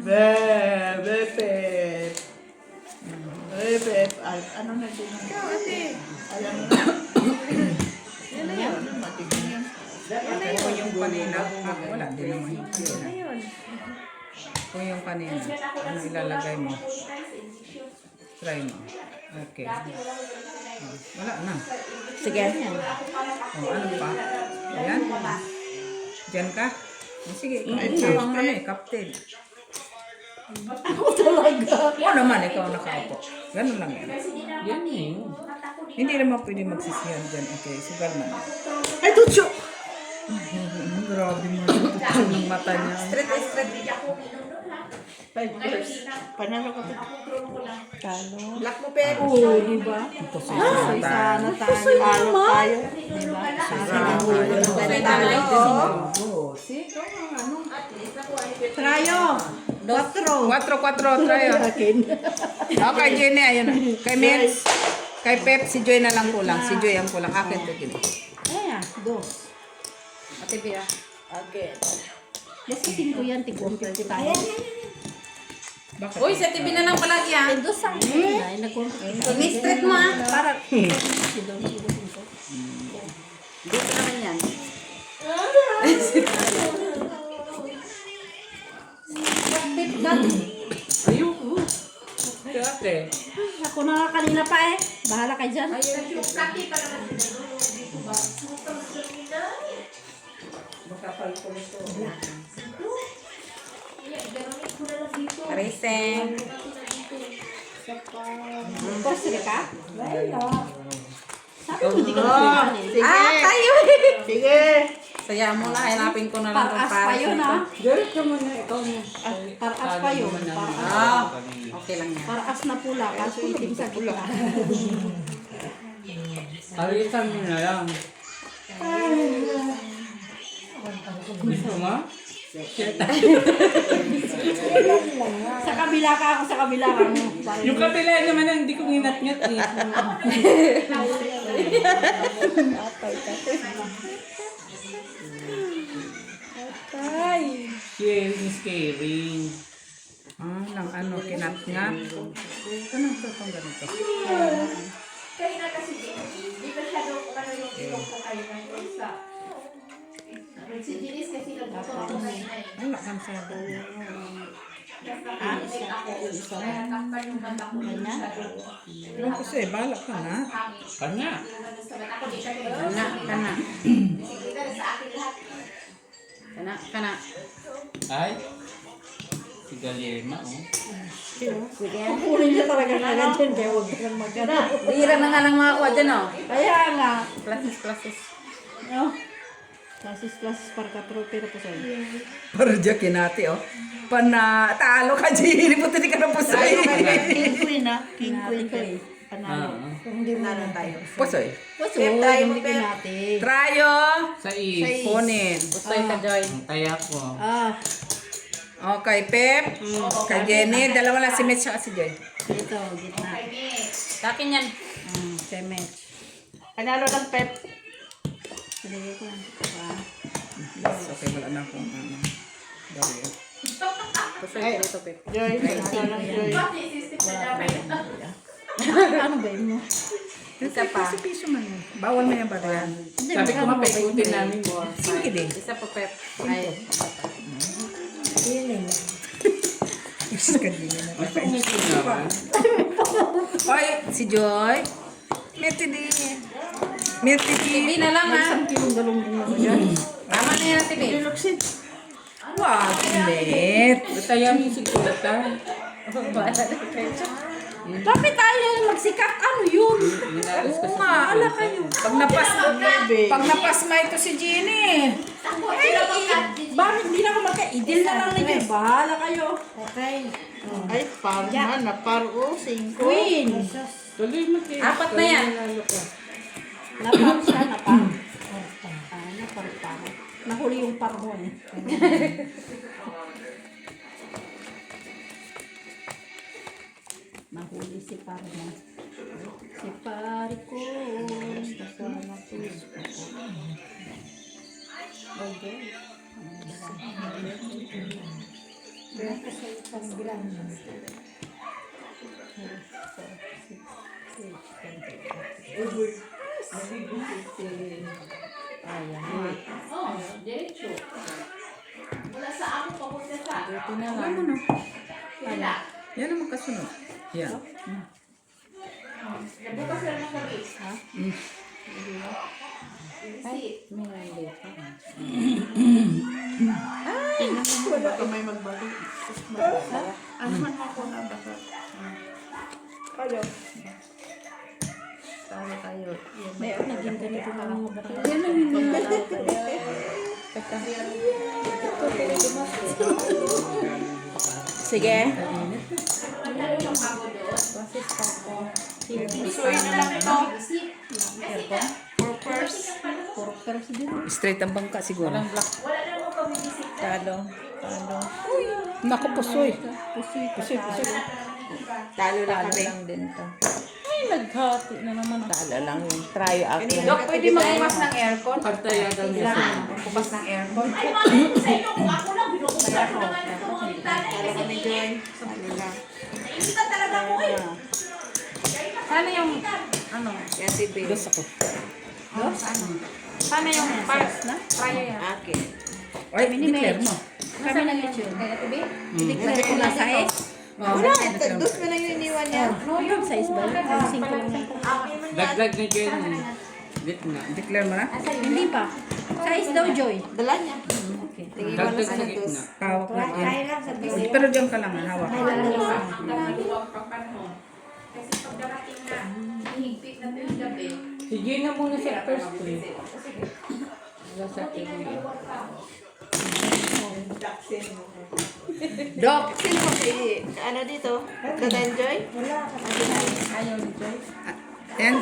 Pep. Pep. Ano na din? Alam mo na. Yan na yan. Matigin yan. Kung yung kanina, wala din naman. Kung yung kanina, ano ilalagay mo? Try mo. Okay. Wala na. Sige. Ano pa? Ayan. Diyan ka? Sige, habang kami, captain. Ako talaga. Oo naman, ikaw nakaupo. Ganun lang yan. Yan eh. Hindi naman pwede magsisiyan dyan. Okay, sugal man. Ay, tutso! Grabe mo. Tutso ng mata niya. Panalo ka pa. Talo. Lock mo, Pep. Oo, di ba? Sana Sana tayo. Talo tayo. Di ba? Oo. See? Ano? Trayo. 4-4, tayo. Akin. Okay, Jenny, ayun na. Kay Mens, kay Pep, si Joy na lang kulang. Si Joy ang kulang. Akin to, Jenny. Ayan, 2. Ate Bea. Okay. Basta 5 yan, tig-compete tayo. Bakit? Uy, sa TV na lang palagi ah. Endo sa ay nag-compete. Mistreat mo ah. Para Dito naman yan. Ayoko. Dati. ako na kanina pa eh. Bahala kayo dyan. Racing. Postre ka? Wala. Sabi mo, di ka na Sige. Tayo Sige. Saya mo na, hanapin ko na lang kung Paraas pa yun ah. Diret ka muna, ikaw mo. Paraas pa yun. Ah, okay lang yan. Paraas na pula. Kaso itim sa gitna. Alitan mo na lang. Gusto mo? Sa kabila ka ako, sa kabila ka mo. Yung kabila naman ang hindi ko nginat-ngat eh. Sharing is caring. Ng ano, kinat-ngat. Ano to, itong ganito? Kaya na kasi, di ba siya daw kung ano yung ilong ko kayo ng sa... Si Ginis kasi nagtuturo ko na yun eh. Wala kang sabi. Nag-like ako. Kaya takpan yung mata ko na siya daw. Ewan ko sa'yo, bahala ka na. Kanya. Sa mata ko, di siya daw. Kana. Sige ka na sa akin lahat. Kana. Ay. Si Galema, oh. Kukunin niya talaga na ganyan. Kaya huwag kang magana. Bira na nga lang makakuha dyan oh. Kaya nga. Classes. No? Klasis para katropero po sa'yo. Para dyan kinati, oh. Talo ka, Jenny. Buti di ka na pusoy. King Queen, ah. King Queen ka eh. Panalo. Kung hindi mo Panalo tayo. Pusoy. Puso, Pep, tayo mo, hindi Pep. natin. Trayo. Sa is. Kunin. Gustoy ka, Joy. Ang taya ko. Okay, Pep. Kay Jenny. Dalawa lang si Mitch at si Joy. Dito, gitna. Sa akin yan. Semet. Panalo ng Pep. Saligay ko lang. Okay, wala na akong ano. Dario. Gustoy ko dito, Pep. Joy. Panalo ng Joy. Ano ba yun mo? Isa pa. Piso man yun. Bawal mo yan ba yan? Sabi ko mapaikutin namin mo. Sige din. Isa pa, Pep. Ay. Is ka din na. Mas umitin naman. Oy, si Joy. Meti din. Meti TV din. na lang ha. Isang kilong galunggong ako dyan. Tama na yan ang TV. Wow, Met. Bataya mo si Kulatan. Bakit tayo magsikat? Ano yun? Minalas ka Oo sa nga, ala kayo. Pag napasma ito si Jenny. Bakit hindi na ako magka-idil na lang ninyo? Bahala kayo. Okay. Ay, par na. Naparo. 5. Queen. Tuloy mo kayo. Apat na yan. Napar siya, napar. Napar pa. Nahuli yung par mo eh. Nahuli si par mo. Si par ko. Kasama puso ko. Okay. Oh, diretso. Wala sa ako papunta sa... Ito na lang. Ano no? Wala. Yan naman kasunod. Yan. Nabukas lang ng gabi. Baka may magbalik. Ano man ako na baka. Kayo. Talo tayo. Naging ganito na mga bata. Sige. Nagtalo yung ako doon. Susuin na lang ito. Straight ang bangka siguro. Wala na mo kami bisik. Talo. Naku, pusoy. Talo lang kami. din to. Ay, naghati na naman. Talo lang yun. Try ako. Dok, pwede magbukas ng aircon? Pagtayagan niya siya. Bukas ng aircon. Ay, mga ko sa inyo, kung ako lang, binukusan ko naman ito mga bintana. Kasi nainitan talaga ko eh. Sana yung, ano, Yan si Bill. Dos ako. sana yung parts na? Try yan. Akin. Ay, declare mo. Kami na lechon. Kaya ito, babe? Lagay ko na size. Wala. Dos mo na yung iniwan niya. No, yun size ba? Ang simple lang. Dagdag na dyan. Gitna. Declare mo na? Hindi pa. Size daw, Joy. Dala niya. Okay. Dagdag sa gitna. Hawak na dyan. Try lang sa busy. Pero dyan ka lang, hawak. Nakaluwag pa panahon. Kasi pag darating na, hihigpit na ito yung gabi. Sige na muna sa first place. Dok, sino mo si... Ano dito? Dadanjoy? Ayaw ni Joy. Yan.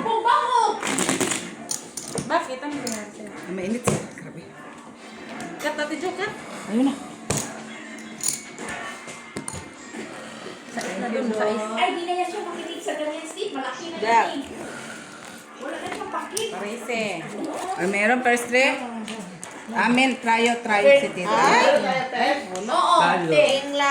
Bakit? Ang nangyari sa'yo? Mainit siya. Grabe. Kat, Ate Jo, kat. Ayun na. Sais na dun, sais. Ay, di na yan siya makinig sa ganyan, Steve. Malaki na Yeah. yan eh. Wala na siyang pakit. Parise. Ay, meron first three. Amen. Tryo si Tito. Oo, Talo. tingla.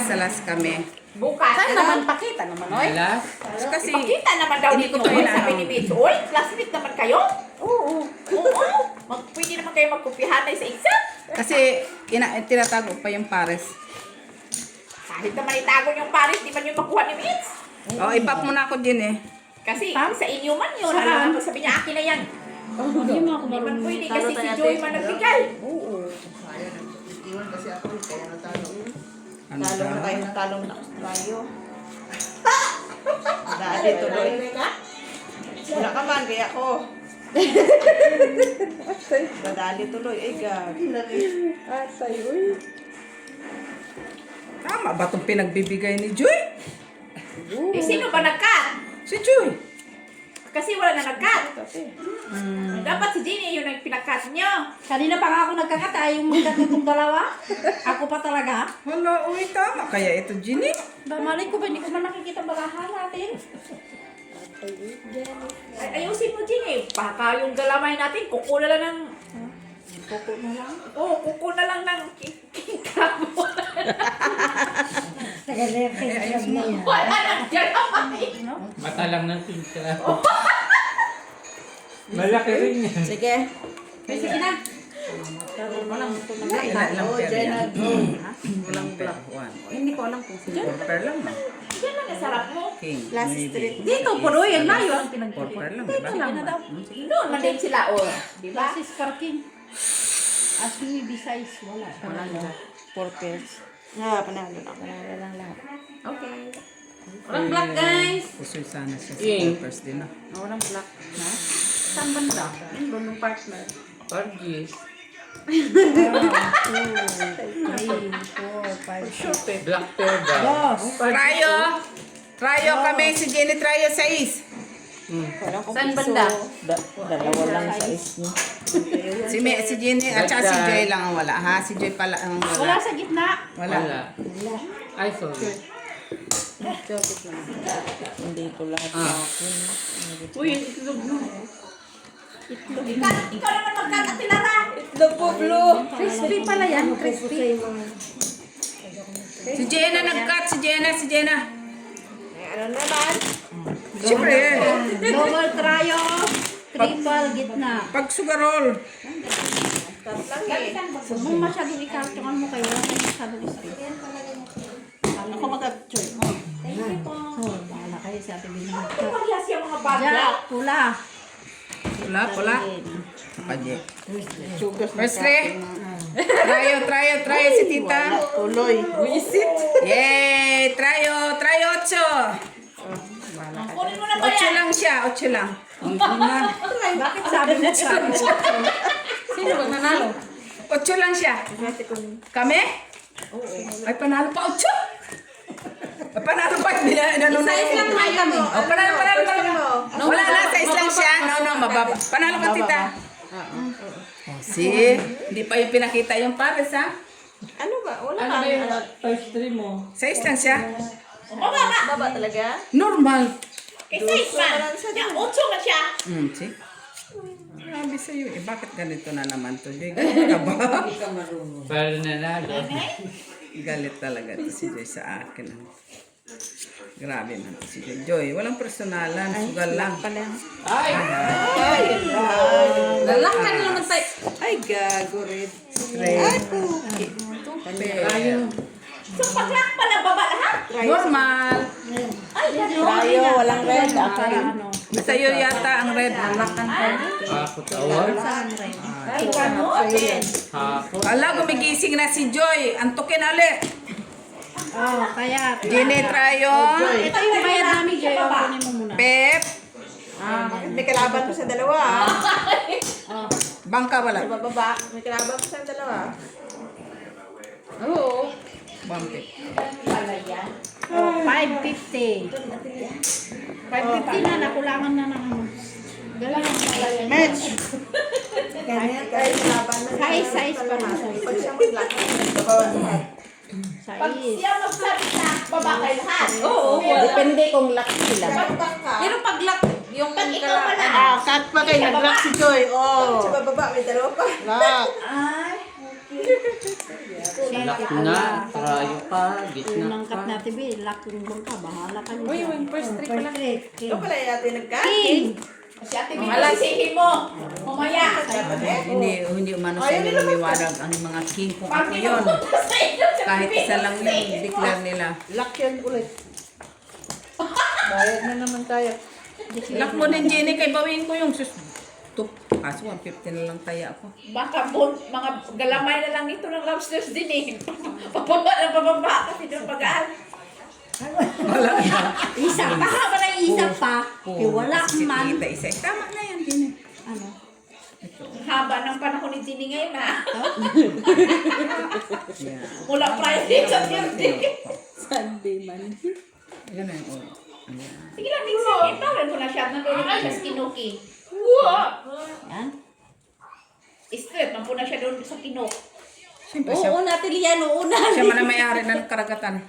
Alas kami. Bukas. Saan naman pakita naman, oy? Alas. Kasi, Pakita naman daw Hindi dito ko to oy, inaano. sabi ni Mitch. Uy, classmate naman kayo? Oo. Pwede naman kayo magkupihanay sa isa. kasi tinatago pa yung pares. Kahit naman itago yung Paris, di man yung makuha ni Mitch. Oh, ipap mo na ako din eh. Kasi sa inyo man yun. Alam mo, sabi niya, akin na yan. Hindi mo ako Di man marunong. pwede kasi si Joy man nagbigay. Iwan kasi ako. Kaya natalo. Ano Talo na ba? tayo ng talong na Australio. Dali tuloy. Wala ka man, kaya ako. Madali tuloy. Ay, gag. Atay, uy. Tama ba itong pinagbibigay ni Joy? Eh, sino ba nag-cut? Si Joy. Kasi wala na nag-cut. Dapat si Jenny yung pinag-cut niyo. Kanina pa nga ako nagkakata, yung magkatutong dalawa. Ako pa talaga. Wala, uy, tama. Kaya ito, Ginny. Malay ko ba, hindi ko man nakikita balahan natin. Ay, ayusin mo, Jenny. Baka yung galamay natin, kuko na lang ng... Kuko na lang. Oo, kuko na lang ng kabo. Taga-reference na yan. Wala nang galamay. Mata lang ng pinta. Malaki rin yan. Sige. Sige na. Ilan Oh, pair Jenna, yan? go. Walang pair. One. Hindi ko alam kung sino. Four pair lang, no? Yan lang ang sarap mo. King. Last maybe. street. Dito, puro yan. Layo ang Four pinagpili. pair lang, diba? Sige na daw. Doon man din sila, oh. Di ba? Basis parking. As me, besides, wala. Four pairs. Ah, panalo na. Wala lang lahat. Okay. Walang black, guys. Pusoy sana siya sa King. four pairs din, no? Walang black. Na? Saan banda? Doon yung partner. Orgies. 3, 4, 5, Black pair daw. Tryo! Tryo kami, si Jenny Tryo 6. Saan banda? Dalawa lang sa ismo. Si Jenny at saka si Joy lang ang wala, ha? Si Joy pala ang wala wala. sa gitna. Wala. Ay, sorry. Hindi ko lahat Ah. Uy, itlog mo. Ikaw naman magkakatilara. Itlog po, Blue. Crispy pala yan. Crispy. Si Jenna nag-cut, si Jenna. Ano naman? Siyempre, Double tryo. Triple gitna. pag sugar roll. Tatlang eh. Huwag mong masyadong ikartungan mo kayo. Wala kayo masyadong space. Ako mag-choy. Oh, bahala kayo Ay, sa Ate Bin. Ano kaya siya mga bagay? Ja, pula. Pula. Kaje. Sugas na First three. Tryo si tita. tuloy. Yay! Tryo 8. Kunin mo na ba 8 yan? lang siya, 8 lang. Bakit sabi mo sabi? Sino ba nanalo? 8 lang siya. Kami? Ay, panalo pa 8. Ay, panalo pa. Inano na Size lang tayo kami. Oh, panalo. Wala na, size lang siya. No, mababa. Panalo ka, tita. Oh, see? Hindi pa yung pinakita yung pares, ha? Ano ba? Wala Ano ba yung first three mo? Size lang siya. Baba talaga? Normal. Isa man. Yung 8 na siya. See? Grabe sa'yo. Eh, bakit ganito na naman to? Joy, galit ka ba? Pero nanalo. Galit talaga to si Joy sa akin. Grabe man to si Joy. Joy, walang personalan. Sugal lang. Ay! Lalakad na naman tayo. Ay, gago red. Ay, So pag-lock pala baba lahat. normal. Tayo, walang red. Ano? Sa'yo yata ang red. Ako tawag. Ay, gano'n. Ako. Ala, gumigising na si Joy. Antukin ali. Oh, kaya. Gine Tryo. Ito yung bayad namin, Joy. Kunin mo muna. Pep. May kalaban ko sa dalawa. Bangka wala. Bababa. May kalaban ko sa dalawa. Oo. Bangka. Pala yan. Oh, 550. 550 na, nakulangan na ng ano. Galangan pala yan. Match. Kaya kalaban na. Size pa na. Pag siya maglaki, nagbabawas lahat. Pag Size. siya magsalita, baba kayo lahat. Oo. Depende kung lock sila. Pero pag-lock, yung Pag ikaw pala. Cut pa kayo. Nag-lock si Joy. Oh. Sa bababa, may dalawa pa. Lock. Ay. Lock na. Trayo pa. Gitna Unang cut pa. natin, Bi. Lock yung bangka. Bahala ka Uy, yung first three pala. Ito pala natin nag-cut. King. Si Ate Bing, sisihin mo. Mamaya. Hindi umano sa inyo lumiwanag ang mga king kung ako yun. Kahit isa lang yun, declare nila. Lock yan ulit. Bayad na naman tayo. Lock mo din, Jenny, kay bawiin ko yung sus. Kaso 150 na lang taya ako. Baka mga galamay na lang ito ng lobsters din eh. Pababa kasi doon pag-aal. Wala na. Isa pa. Haba na yung isa pa. Eh, wala Si man. tita isa. Tama na yan, Jenny. Ano? Haba ng panahon ni Tini ngayon ha. Yeah. Mula Friday sa Thursday. Sunday man. Yan na yung oil. Ayan. Sige lang, Nixon. Ipawin ko na siya. Natulog na siya sa Kinuki. Wow! Yan. Straight, nampo na siya doon sa Kinok. Siyempre siya. Oo, natin yan. Oo na. Siya man ang may-ari ng karagatan.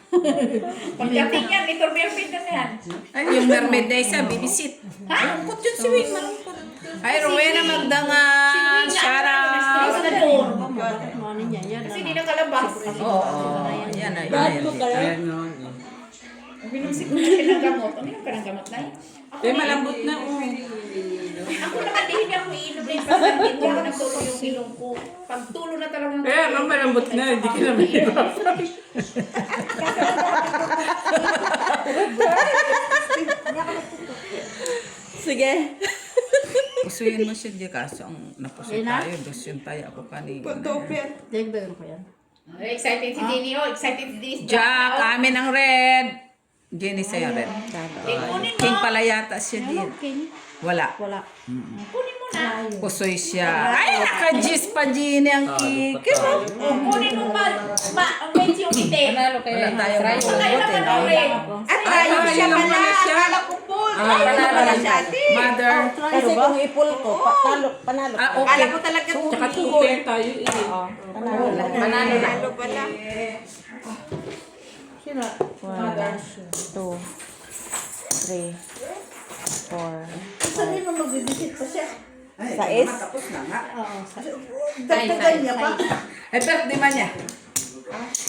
Pagdating yan, ito mermaid na yan. Ay, yung mermaid na isa, babysit. Malungkot yun si Wing, malungkot. Ay, Rowena Magdangan, Shara. Straight na doon. Ano niya? Yan. Kasi di nakalabas. Oo, yan na, yan. Ayan nga. Binusik ko na siya ng gamot. Uminom ka ng gamot na yun. Eh, malambot na. Ako naman, di hindi ako iinom na yung pagkakas. Hindi ako nagtulo yung ilong ko. Pagtulo na talaga ng Eh, ang malambot na. Hindi ka naman iba. Sige. Pusuyin mo siya, di kaso ang napusoy Yan na? tayo, dos yung tayo ako kanina. Pantopyan. Dagdagan ko yan. Excited si Dini. Oh, excited si Dini. Jack, amin ang red. Jenny sa'yo red. Kunin mo. King pala yata siya din. King. Wala. Wala. Kunin mo na. Pusoy siya. Ay, naka-gis pa Jenny ang kiki. Kunin mo ba? Ang medyo yung hindi. Panalo kayo. Wala tayong Kaya masagot naman eh. ang red. At tayo siya lang pala. pala siya. Akala ko po. Panalo lang siya. Mother. Kasi kung ipul ko, panalo. Ah, Akala okay. ko talaga Tsaka tupen tayo. Panalo na. Panalo na. Ano pala? 1, 2, 3, 4. Saan yun magbibisit pa siya? Ay, tapos na nga. Dagdagan niya pa. Ay, birthday man niya.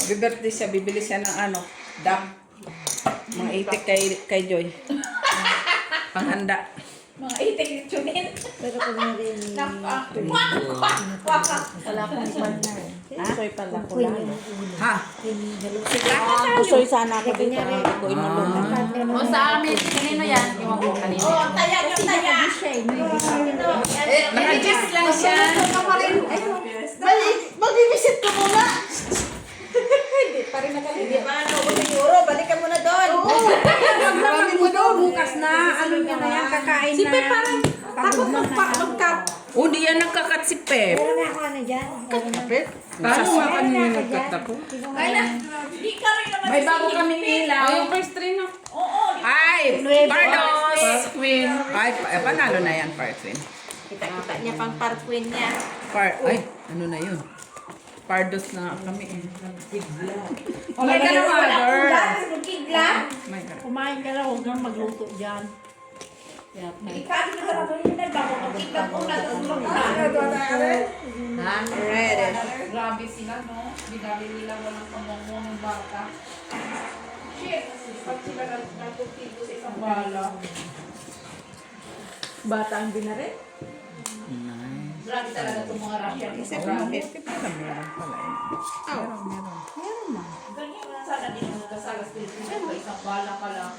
Birthday siya, bibili siya ng ano, dam. Mga itik kay Joy. Panghanda. Mga itik tunin. Pero kung hindi Waka. wala akong pan na eh. Pusoy pala ko lalo. Ha? Pusoy sana ako dito. Gawin mo lalo. O sa amin, kanino yan? Iwan ko kanino. Oh, taya ka, taya. Naka-gist lang siya. Mag-visit ko muna. Hindi pa nga naubos yung euro. Balikan mo na doon. Maraming mo daw, bukas na. Ano niya na yan, kakain na. Si Pep parang takot magkat. O, di yan nagkakat si Pep. Meron na ako ano dyan. Paano nga kanina nagkat ako? Hindi ka rin naman. May bago kaming ilaw. Yung first train no? Ay, Pardos! Queen. Ay, panalo na yan, Parquin. Kita-kita niya pang parkwin niya. Ay, ano na yun? Pardos na kami eh. Wala ka na mother. Kigla. My God. Kumain ka lang, huwag kang magluto dyan. Ikaw na ka rin na bago makita ko na tulog na. Grabe sila no. Bidali nila walang pamangmong ng bata. Shit. Pag sila natutito sa isang bala. Bata ang binari. Grabe talaga itong mga Russian. Meron pala eh. Ganyan na sana din ang kasalas Pilipinas ba isang bala ka lang.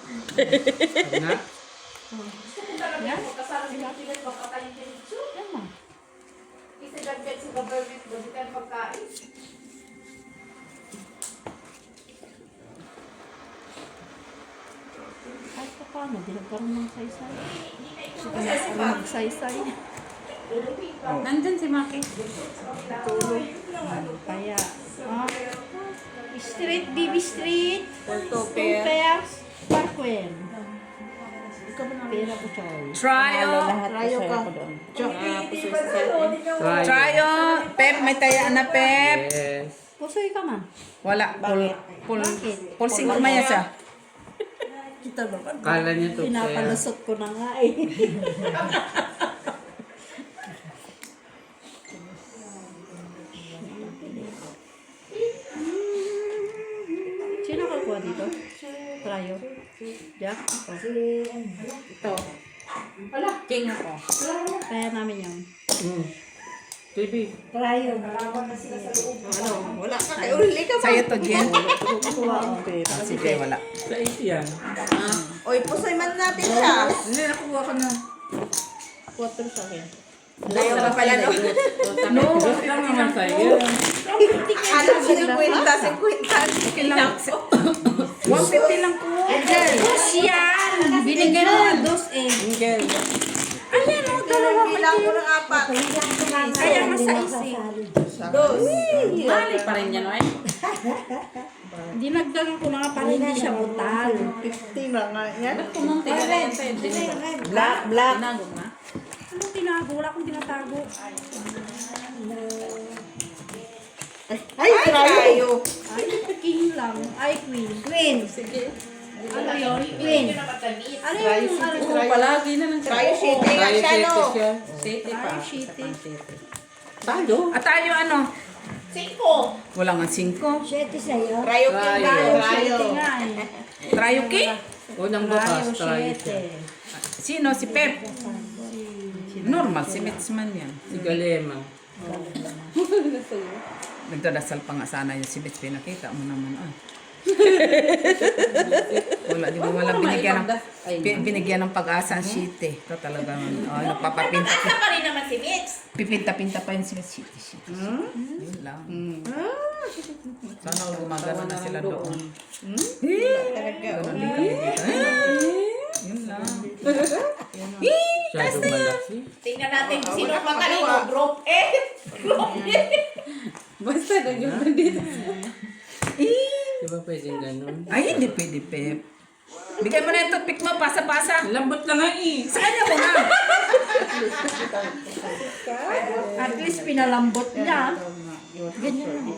Na? Gusto ko talaga yung magkasalas Pilipinas magkatayin din ito. Kasi dagdag sa government ba dito ang pagkain. Ay, paano? Di nagkaroon ng saysay. Magsaysay. Nandun si Maki. Kaya, street, BB Street. Two Two pairs. Parkwen. Pera ko, Choy. Tryo. Rayo ka. Pusoy sa atin. Tryo. Pep, may tayaan na Pep. Yes. Pusoy ka man. Wala. Pulsing kumaya siya. Kita ba? Kala niya to Pinapalusot ko na nga eh. Sino kakuha dito? Trayo. Jack? Ako. Ito. King ako. Kaya namin yun. TV. Trayo. Ano? Wala ka. Kaya uli ka ba? Sa'yo to, Jen. Kukuha ako. Sige, wala. Sa 80 yan. Oy, pusoy man natin siya. Hindi, nakuha ka na. 4 sa akin. Layo ka pala, no? No. Gusto lang naman sa'yo. Alam ko yung kwenta, 50. Okay lang. 150 lang po. Dos yan! Binigyan mo ng dos eh. Ayan, o, dalawa. Bilang ko ng 4. Kaya masais eh. Mali pa rin yan, oy. Dinagdagan ko na nga para hindi siya butal. 50 na nga yan. Ba't kumunti ka na yan sa'yo? Black, black. Tinagog na. Ano tinago? Wala akong tinatago. Ay, trayo. Ay, king lang. Ay, queen. Queen. Sige. Ano yun? Queen. Ano yung ano? Oo, palagi na lang siya. Trayo, shitty nga siya, no? City pa. Ay, shitty. At tayo ano? 5. Wala nga 5. Shitty sa'yo. Trayo, king. Trayo, Trayo. shitty nga eh. Tryo king? Unang Trayo, bukas, try shitty. siya. Sino? Si Pep. Normal, si Metsman yan. Si Galema. Nagdadasal pa nga sana yung si Mets. Pinakita mo naman. Wala, di mo wala binigyan ng pag-asa ang sheet eh. Ito talagang nagpapapinta. Nasa pa rin naman si Mitch. Pipinta-pinta pa yun sila sheet. Yun lang. Sana gumagana na sila doon. Ganun din kami dito. Yun lang. Shadow malaki. Tingnan natin kung sino matalino. Group A. Group B. Basta nagyan dito. Di ba pwedeng ganun? Ay, hindi pwede, Pep. Bigay mo na yung toothpick mo, pasa-pasa. Lambot na nga eh. Sa kanya mo nga. At least pinalambot niya. Ganyan lang.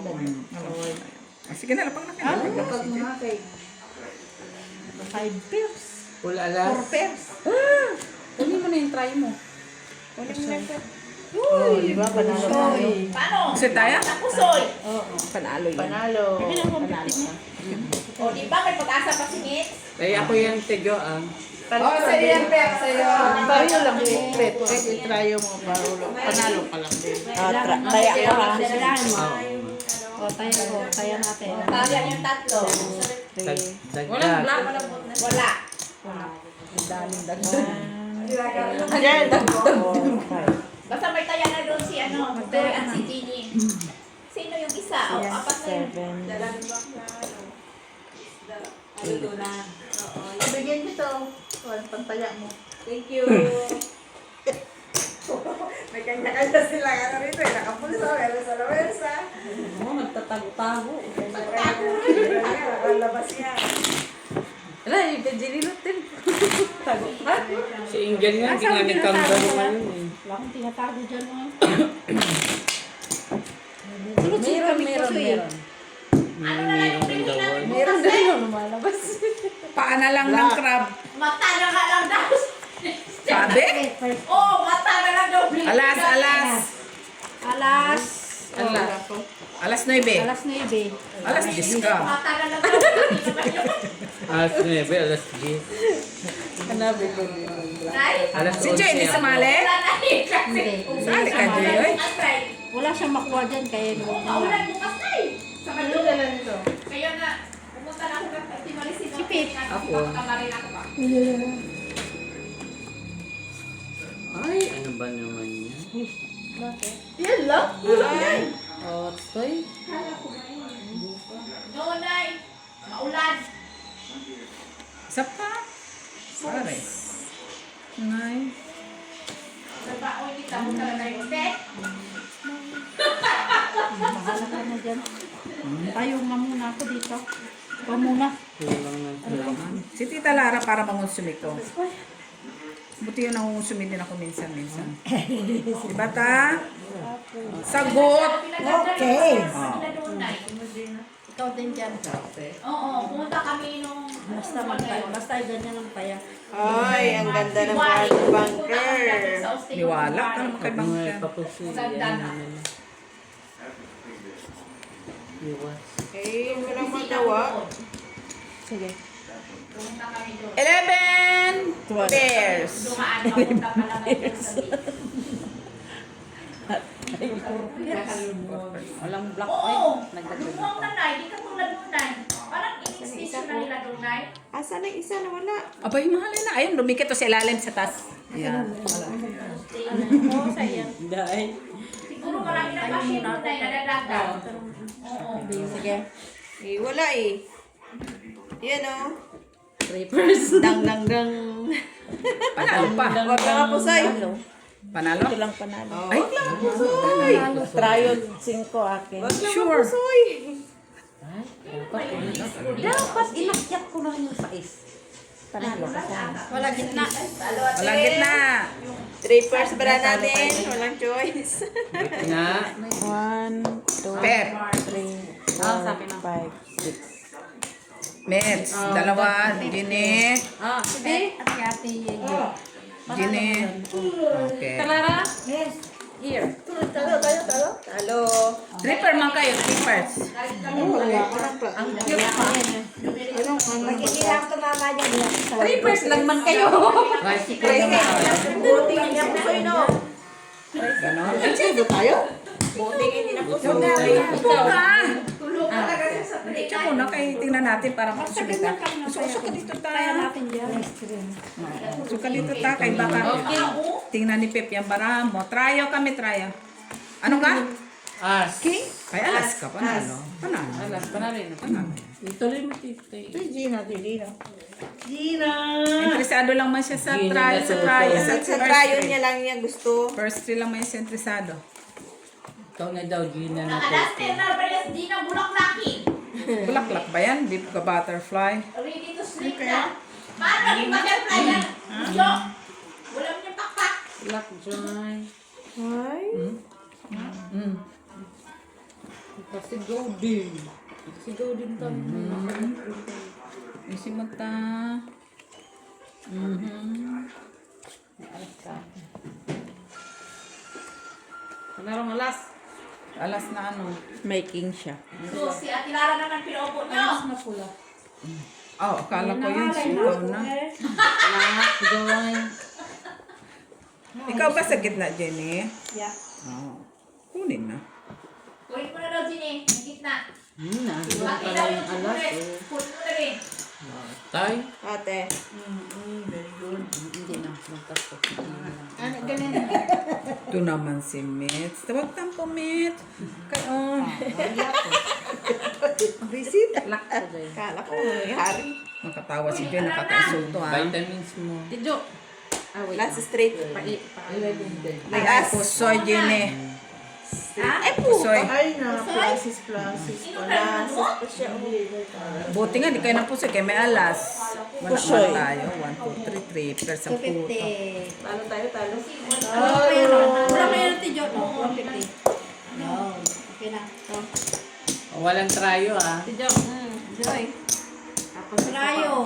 Sige na, lapang na kayo. 5 pairs. Full alas. 4 pairs. Kunin mo na yung try mo. Di ba? Panalo tayo. Paano? Kasi tayo? Napusoy. Panalo yun. Panalo. O, di ba may pag-asa pa si Mitch? Eh, ako yung tigyo ah. Sa'yo yan, Pep. Sa'yo. Tayo lang yung Pep. Kahit itrayo mo, panalo ka lang din. Taya ka ha. Dalahan mo. O, tayo natin. Kaya yung tatlo. Walang black. Wala. Jen, Basta may taya na doon si ano, Tori at si Jeannie. Sino yung isa? O, apat na yun. bigyan mo ito. Pantaya mo. Thank you. May kanya-kanya sila. Ano rito eh. Nakapulis ako. Meron sa lawersa. Oo, nagtatago-tago. Nakalabas yan. Wala, yung Benjilin natin. Si Inggan nga, hindi nga nagkamda naman yun eh. Wala akong tinatago dyan. Oh. Meron. Ano na lang yung pilihan mo Meron kasi? din yung lumalabas. Paana lang ng crab. Mata na nga lang daw. Sabi? Oo, mata na lang daw. Alas. Alas. Alas 9. Alas 9. Alas 10 ka. Mata na lang daw. Hindi naman yun. Alas 9, alas 10. Hanabi ko. Nay? Alas Si Joy, hindi sumali? Wala na eh. Kasi Hindi. Sali ka, Joy. bukas na eh. Wala siyang makuha dyan kaya Paulan bukas na eh. Sa kanila na nito. Kaya na, pumunta na ako ng Timalisin. Si Pip. Ako. Kamarin ako pa. Ay, ano ba naman yan? Yan lang. Oh, toy. Noon ay, maulan. Isa pa. Pare. Nay. Nagbaon kita mo talaga yung bed. Bahala ka na dyan. Tayo nga muna ako dito. Ikaw muna. Kulang ng kulang. Si Tita Lara para mangonsumi ko. Buti yun nangungusumi din ako minsan-minsan. Diba ta? Sagot! Okay. Ikaw din dyan. Oo, pumunta kami nung... Basta ganyan lang tayo. Ay, ang ganda ng water bunker. Liwala ka naman kay Mga Bangka. kapusi, Maganda yan na. naman. Iwas. Eh, walang magawa. Sige. Pumunta kami doon. 11 pairs. Dumaan, papunta pa lang ngayon sa beach. Walang black. Oo! Lumuang na na, hindi ka tulad nung na. Parang in-station na nila doon na. Asa na isa na wala? Abay, mahalin na. Ayun, lumikit to sa ilalim sa taas. Yan. Oo, sa iyan. Dahil. Siguro marami na kasi doon na nadadagan. Oo. Sige. Eh, wala eh. Yan o. Trippers. Dang, dang, dang. Panalo pa. Huwag ka nga pusay. Panalo? Ito lang panalo. Ay, Trial 5 akin. Huwag ka sure. mapusoy. Dapat inakyat ko na yung sais. Panalo ka sa Walang gitna. Walang gitna. Trippers para natin. Walang choice. Nga. 1, 2, Pep. 3, Ah, sabi na. 5, 6. Meds. Dalawa. Ginny. Ah, sige. Ate Ginny. Okay. Kalara? Here. Talo. Tripper man kayo. Trippers. Hindi lang tumama dyan. Trippers lang man kayo. Buti hindi na pusoy, no? Ganon. Buti hindi na pusoy. Upo ka. Tulog ka talaga sa Ito muna kayo tingnan natin para makusubita. Gusto ka dito Kaya ta. natin dyan. Gusto ka dito ta. Kay baka tingnan ni Pep yung bara mo. Tryo kami, tryo. Ano ka? As. King? Kay alas ka. Panalo. Panalo. Alas, panalo yun. Panalo. Ituloy mo tito. Gina. Interesado lang man siya sa Gina try, na sa to. try, Sa trial niya lang niya gusto. First three lang man siya interesado. Ikaw na daw, Gina na Nakalas po. 10 na ba yan? Di na bulaklaki. Bulaklak ba yan? Di ka butterfly? Ready to sleep na. Paano naging butterfly yan? Yo! Wala mo yung pakpak. Black joy. Ay. Mm. Kasi golden. Si golden to. Isi mata. Panarong alas. Alas na ano. Making siya. So, si Ate Lara naman pinaupo nyo. Na pula. Oh, akala ko yun. Ikaw na. Black joy. Ikaw ba sa gitna, Jenny? Yeah. Oo. Kunin na. Kunin mo na daw Ginny. Yung gitna. Nandun Makita pala yung yung alas. ulit. Oh. Puno mo na rin. Tay. Ate. Very good. Hindi na. Magkasok. Ano, ganun. Ito naman si Mitch. Tawag tampo, Mitch. Kayo. Visit. Lock ko dahil. Kala ko nangyari. Makatawa si Jen, nakaka-insulto ha. Vitamins mo. Tidyo. Ah, wait. Last straight. May pusoy, Jenny. Ha? Pusoy. Ay na, plasis pala. Lasas pa siya. Buti nga, di kayo ng pusoy, kaya may alas. Wala Pusoy. man tayo. 1, 2, 3, 3 pairs ang puto. 250. Talo tayo, talo. Wala kayo ng tidyo, no? 150. No. Okay na. Walang trayo ah. Tidyo. Joy. Rayo.